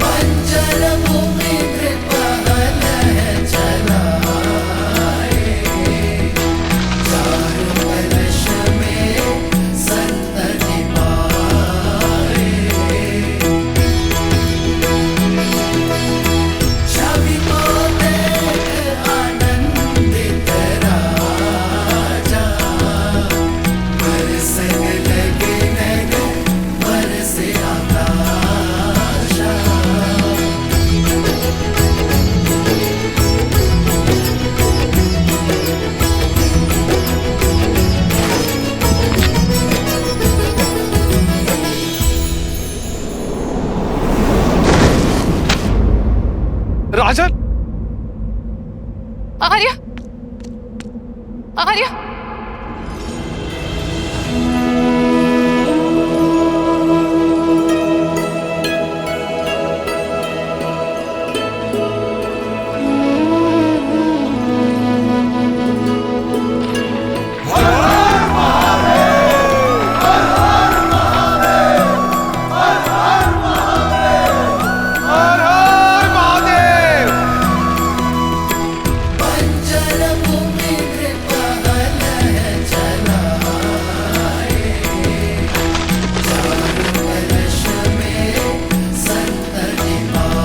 बंजर भूमि कृपहल चलाए, चारों कलश में संतति पाए। छवि को देख आनंदित राजा, बरसने लगे नगर, बरसे आकाशा। राजन, आर्य, आर्य, बंजर भूमि कृपहल चलाए, चारों कलश में संतति पाए।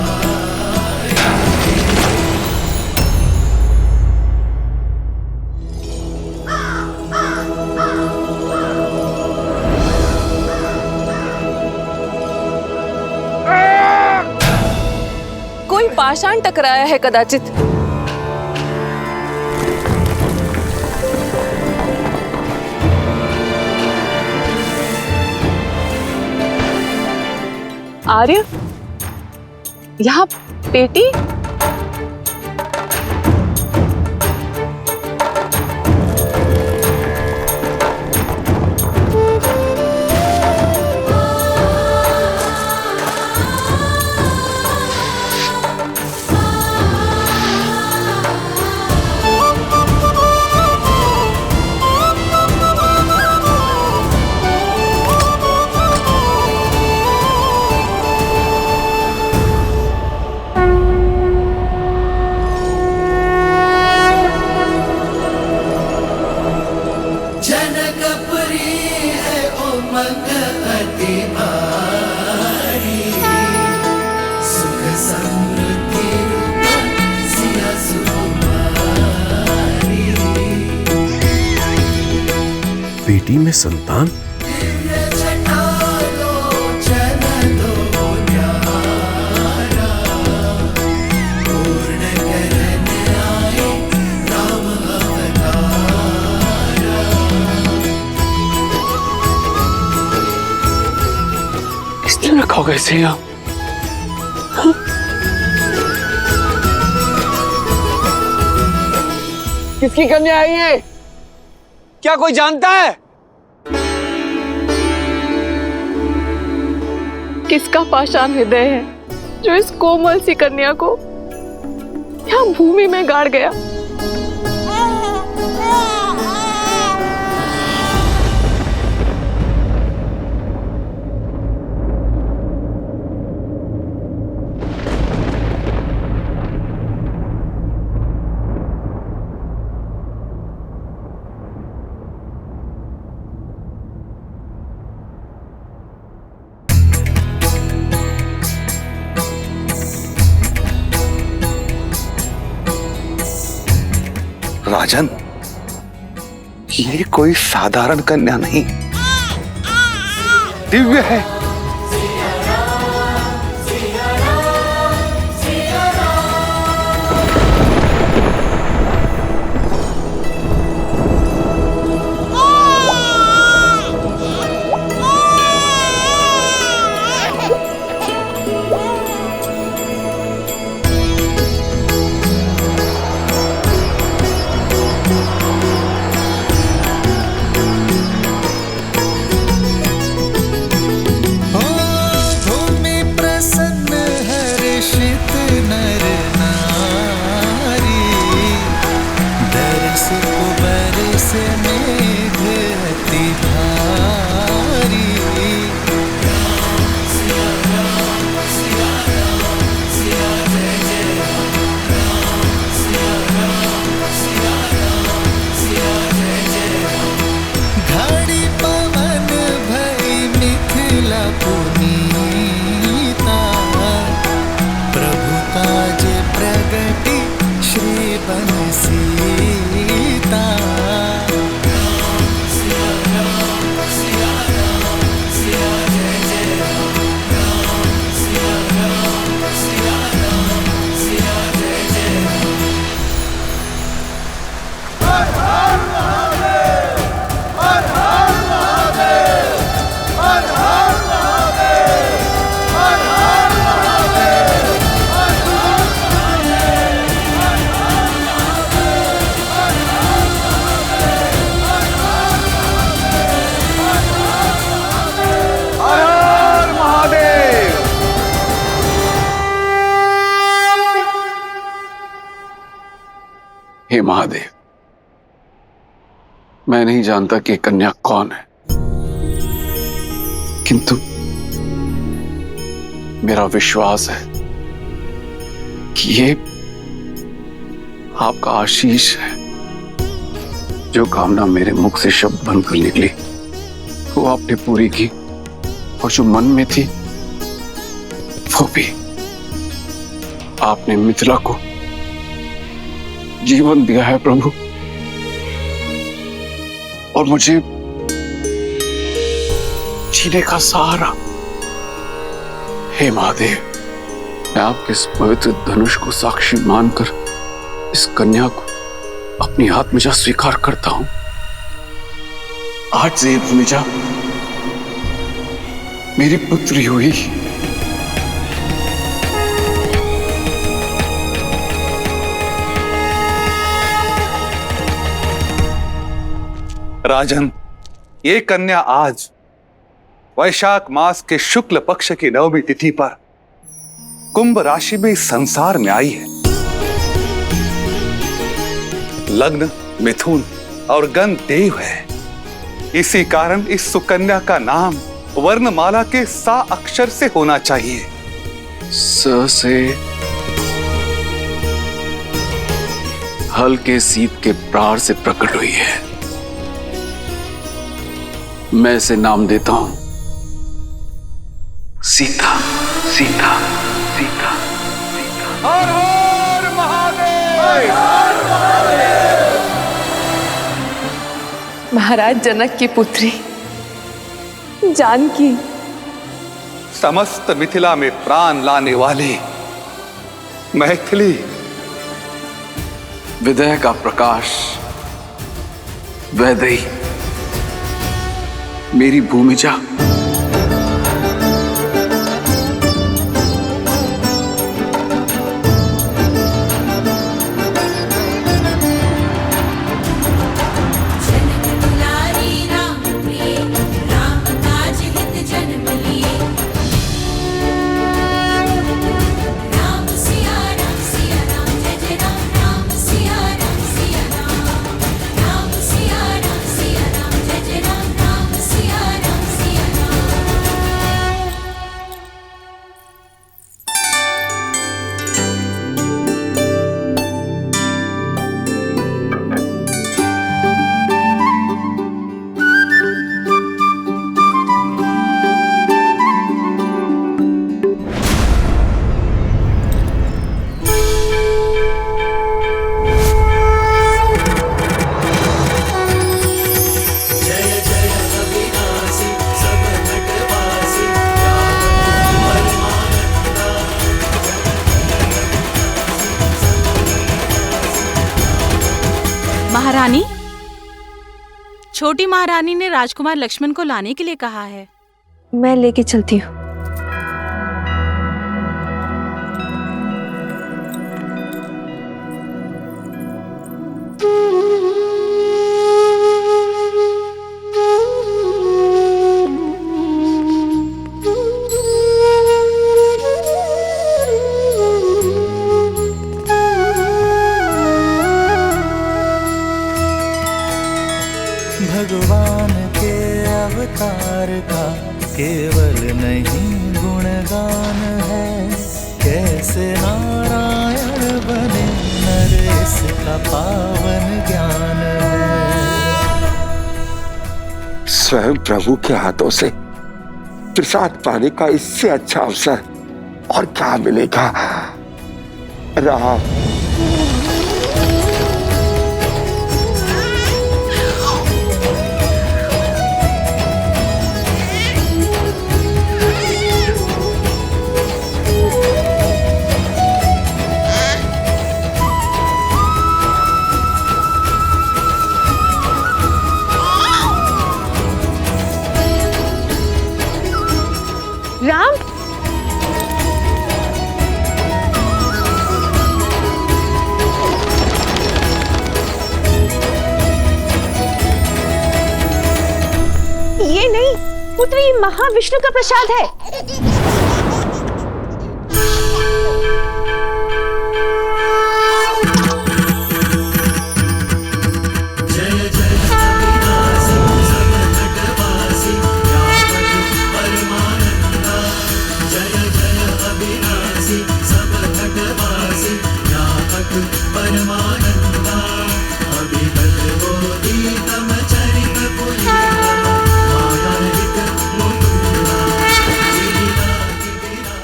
कोई पाषाण टकराया है कदाचित। आर्य, यहाँ पेटी? में संतान? किसने रखा होगा इसे यहाँ? किसकी कन्या है ये? क्या कोई जानता है? किसका पाषाण हृदय है जो इस कोमल सी कन्या को यहाँ भूमि में गाड़ गया? राजन, ये कोई साधारण कन्या नहीं, दिव्य है। हे महादेव, मैं नहीं जानता कि कन्या कौन है, किंतु मेरा विश्वास है कि ये आपका आशीष है। जो कामना मेरे मुख से शब्द बनकर निकली वो आपने पूरी की, और जो मन में थी वो भी। आपने मिथिला को जीवन दिया है प्रभु, और मुझे जीने का सहारा। हे महादेव, मैं आपके इस पवित्र धनुष को साक्षी मानकर इस कन्या को अपनी आत्मजा स्वीकार करता हूं। आज से ये भूमिजा मेरी पुत्री हुई। राजन, ये कन्या आज वैशाख मास के शुक्ल पक्ष की नवमी तिथि पर कुंभ राशि में इस संसार में आई है। लग्न मिथुन और गण देव है। इसी कारण इस सुकन्या का नाम वर्णमाला के सा अक्षर से होना चाहिए। स से हल्के शीत के प्राण से प्रकट हुई है। मैं इसे नाम देता हूं सीता। सीता सीता हर हर महादेव! महाराज जनक की पुत्री जानकी, समस्त मिथिला में प्राण लाने वाली मैथिली, विदय का प्रकाश, वैदेही, मेरी भूमिजा। महारानी, छोटी महारानी ने राजकुमार लक्ष्मण को लाने के लिए कहा है। मैं लेके चलती हूँ। भगवान के अवतार का केवल नहीं गुणगान है, कैसे नारायण बने नरेश का पावन ज्ञान है। स्वयं प्रभु के हाथों से प्रसाद पाने का इससे अच्छा अवसर और क्या मिलेगा। राम, राम, ये नहीं पुत्र, ये महाविष्णु का प्रसाद है।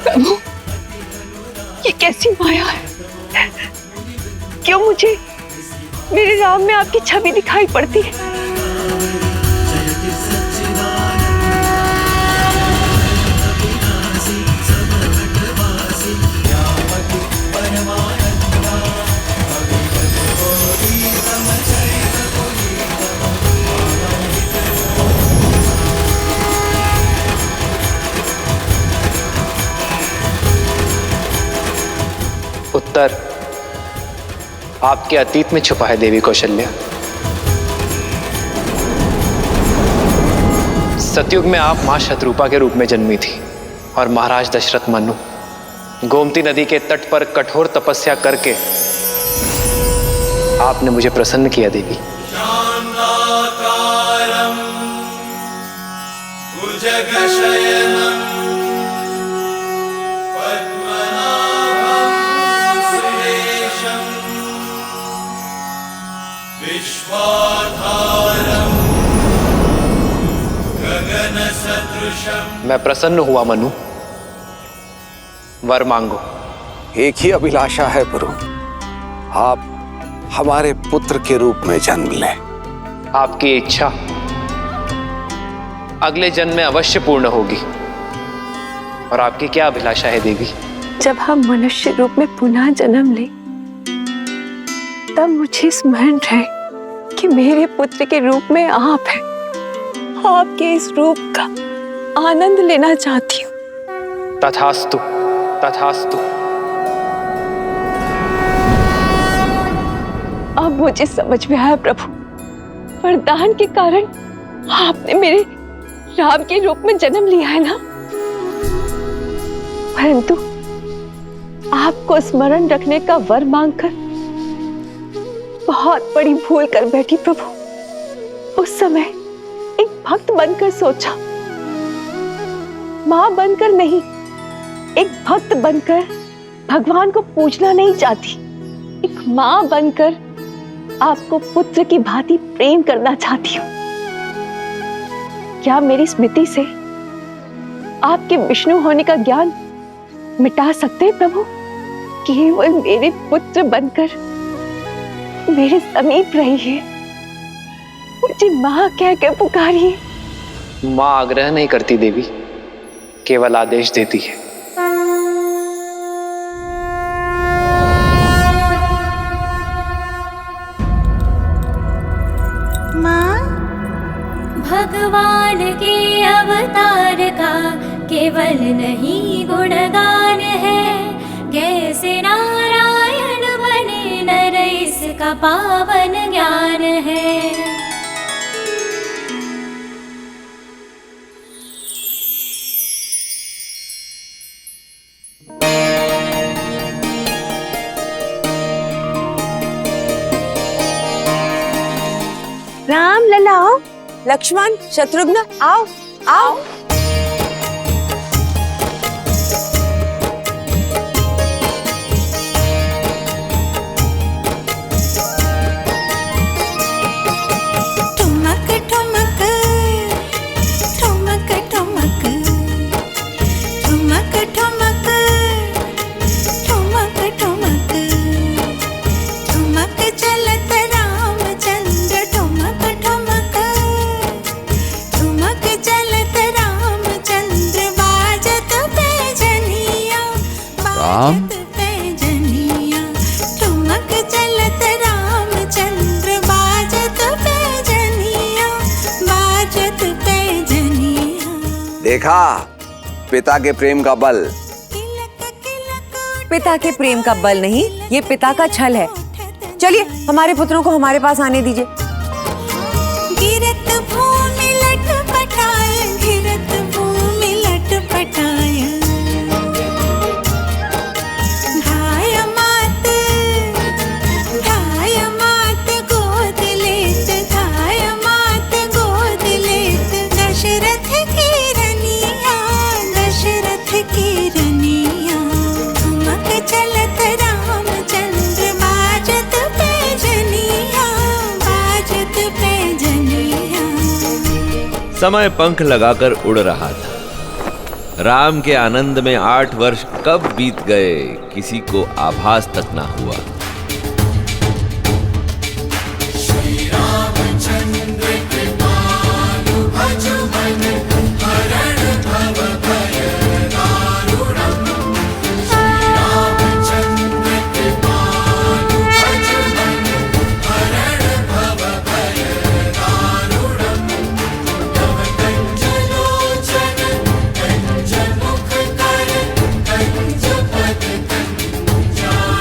प्रभु, ये कैसी माया है? क्यों मुझे मेरे राम में आपकी छवि दिखाई पड़ती है? उत्तर आपके अतीत में छुपा है देवी कौशल्या। सतयुग में आप मां शत्रुपा के रूप में जन्मी थी और महाराज दशरथ मनु गोमती नदी के तट पर कठोर तपस्या करके आपने मुझे प्रसन्न किया देवी। शांताकारं भुजगशयनं पद्मनाभं सुरेशं विश्वाधारं गगनसदृशं। मैं प्रसन्न हुआ मनु, वर मांगो। एक ही अभिलाषा है प्रभु, आप हमारे पुत्र के रूप में जन्म लें। आपकी इच्छा अगले जन्म में अवश्य पूर्ण होगी। और आपकी क्या अभिलाषा है देवी? जब हम मनुष्य रूप में पुनः जन्म ले, तब मुझे स्मरण रहे कि मेरे पुत्र के रूप में आप हैं। आपके इस रूप का आनंद लेना चाहती हूँ। तथास्तु, तथास्तु। अब मुझे समझ में आया प्रभु, वरदान के कारण आपने मेरे राम के रूप में जन्म लिया है ना, परंतु आपको स्मरण रखने का वर मांगकर बहुत बड़ी भूल कर बैठी प्रभु। उस समय एक भक्त बनकर सोचा, मां बनकर नहीं, एक भक्त बनकर भगवान को पूजना नहीं चाहती, एक मां बनकर आपको पुत्र की भांति प्रेम करना चाहती हूँ। क्या मेरी स्मृति से आपके विष्णु होने का ज्ञान मिटा सकते हैं प्रभु? केवल मेरे पुत्र बनकर मेरे समीप रही है, मुझे मां कहकर पुकारिए। मां आग्रह नहीं करती देवी, केवल आदेश देती है। भगवान के अवतार का केवल नहीं गुणगान है, कैसे नारायण बने नर इसका पावन ज्ञान है। राम लला आओ, लक्ष्मण शत्रुघ्न आओ आओ। ठुमक ठुमक ठुमक ठुमक ठुमक ठुमक ठुमक ठुमक ठुमक चलत रामचंद्र ठुमक ठुमक ठुमक चलत रामचंद्र बाजत पैजनिया बाजत पैजनिया ठुमक चलत रामचंद्र बाजत पैजनिया बाजत पैजनिया। देखा पिता के प्रेम का बल। पिता के प्रेम का बल नहीं, ये पिता का छल है। चलिए हमारे पुत्रों को हमारे पास आने दीजिए। गिरत भूमि लटपटाय, गिरत भूमि लटपटाय, धाय मात गोद लेत, धाय मात गोद लेत, दशरथ की रनिया, दशरथ की रनिया। ठुमक चलत रामचंद्र बाजत पैजनिया, बाजत पैजनिया। समय पंख लगाकर उड़ रहा था। राम के आनंद में 8 वर्ष कब बीत गए किसी को आभास तक ना हुआ। श्री रामचंद्र कृपालु भजु मन हरण भव भय दारुणम्। श्री रामचंद्र कृपालु भजु मन हरण भव भय दारुणम्। तव कंज लोचन कंज मुख कर कंज पद कंजारुणम्।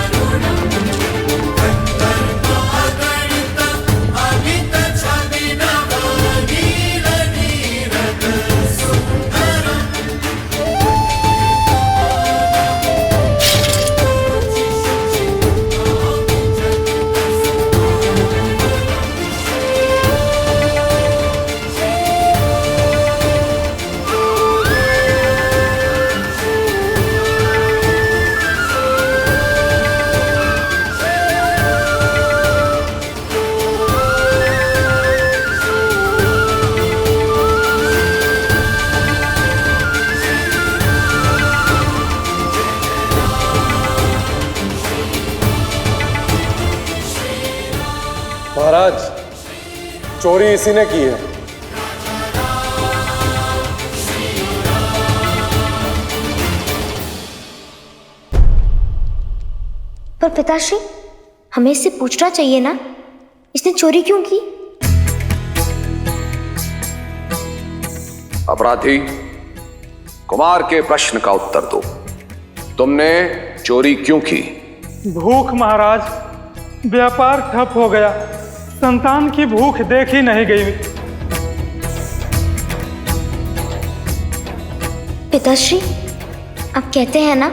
चोरी इसी ने की है। पर पिताश्री, हमें इससे पूछना चाहिए ना, इसने चोरी क्यों की? अपराधी, कुमार के प्रश्न का उत्तर दो। तुमने चोरी क्यों की? भूख महाराज, व्यापार ठप हो गया, संतान की भूख देखी नहीं गई। पिताश्री, आप कहते हैं ना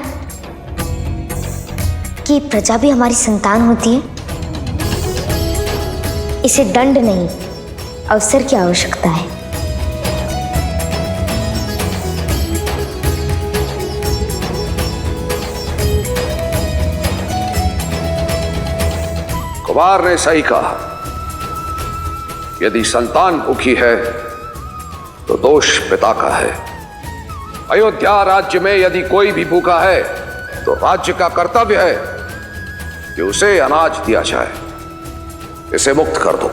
कि प्रजा भी हमारी संतान होती है। इसे दंड नहीं, अवसर की आवश्यकता है। कुमार ने सही कहा। यदि संतान भूखी है तो दोष पिता का है। अयोध्या राज्य में यदि कोई भी भूखा है तो राज्य का कर्तव्य है कि उसे अनाज दिया जाए। इसे मुक्त कर दो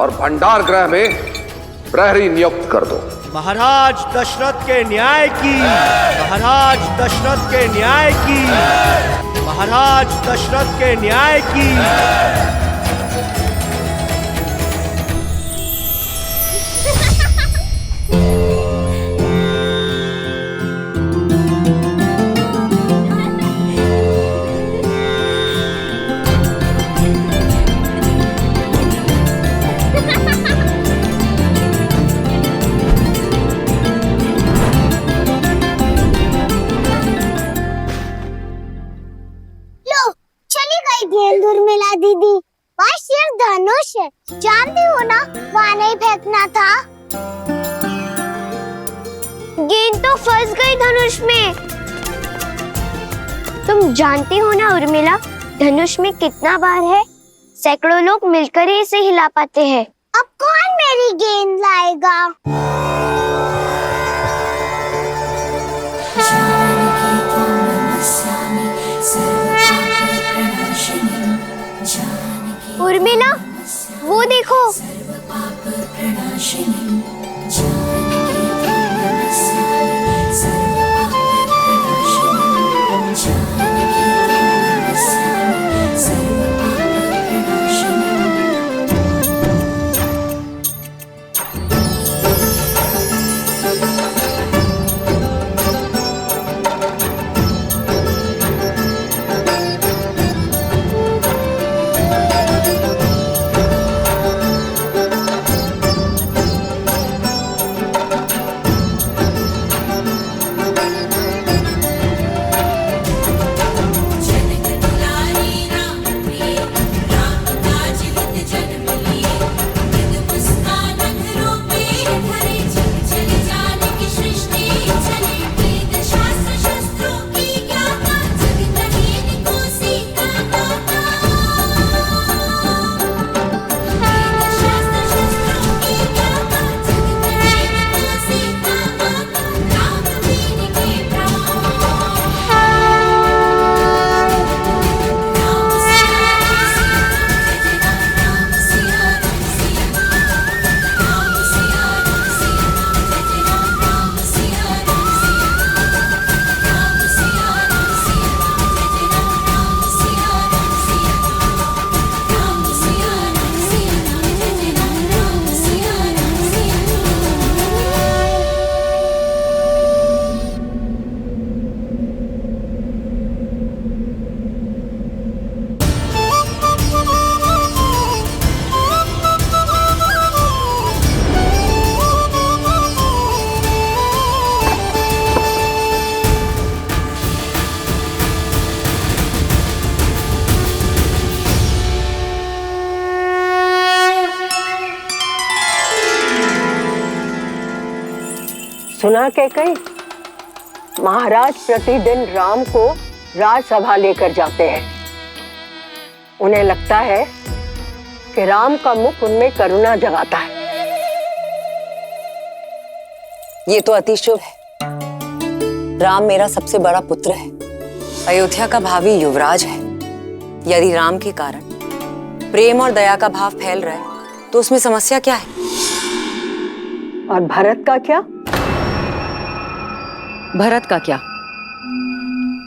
और भंडार गृह में प्रहरी नियुक्त कर दो। महाराज दशरथ के न्याय की, महाराज दशरथ के न्याय की, महाराज दशरथ के न्याय की। उर्मिला दीदी, वहाँ सिर्फ धनुष है, जानती हो ना, वहाँ नहीं फेंकना था। गेंद तो फंस गई धनुष में। तुम जानती हो ना उर्मिला, धनुष में कितना बार है? सैकड़ों लोग मिलकर ही इसे हिला पाते हैं। अब कौन मेरी गेंद लाएगा? उर्मिला, वो देखो। सुना कैकई, महाराज प्रतिदिन राम को राजसभा लेकर जाते हैं। उन्हें लगता है कि राम का मुख उनमें करुणा जगाता है। ये तो अति शुभ है। राम मेरा सबसे बड़ा पुत्र है, अयोध्या का भावी युवराज है। यदि राम के कारण प्रेम और दया का भाव फैल रहा है तो उसमें समस्या क्या है? और भरत का क्या? भरत का क्या?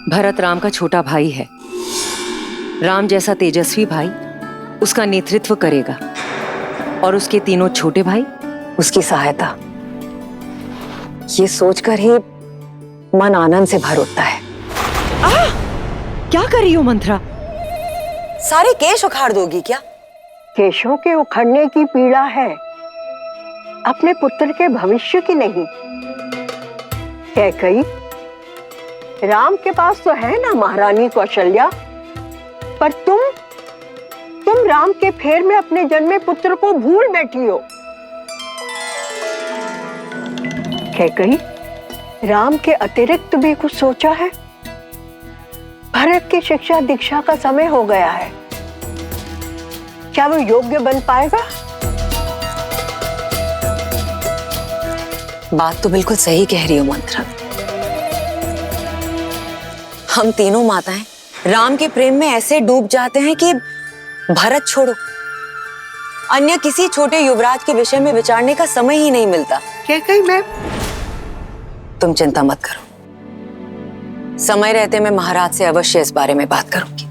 भरत राम का छोटा भाई है। राम जैसा तेजस्वी भाई उसका नेतृत्व करेगा और उसके तीनों छोटे भाई उसकी सहायता। ये सोचकर ही मन आनंद से भर उठता है। क्या कर रही हो मंत्रा? सारे केश उखाड़ दोगी क्या? केशों के उखड़ने की पीड़ा है, अपने पुत्र के भविष्य की नहीं। कैकई, राम के पास तो है ना महारानी कौशल्या, पर तुम राम के फेर में अपने जन्मे पुत्र को भूल बैठी हो। कैकई, राम के अतिरिक्त भी कुछ सोचा है? भरत की शिक्षा दीक्षा का समय हो गया है, क्या वो योग्य बन पाएगा? बात तो बिल्कुल सही कह रही हो मंत्रा। हम तीनों माताएं राम के प्रेम में ऐसे डूब जाते हैं कि भरत छोड़ो, अन्य किसी छोटे युवराज के विषय में विचारने का समय ही नहीं मिलता। कैकई मैं तुम चिंता मत करो, समय रहते मैं महाराज से अवश्य इस बारे में बात करूंगी।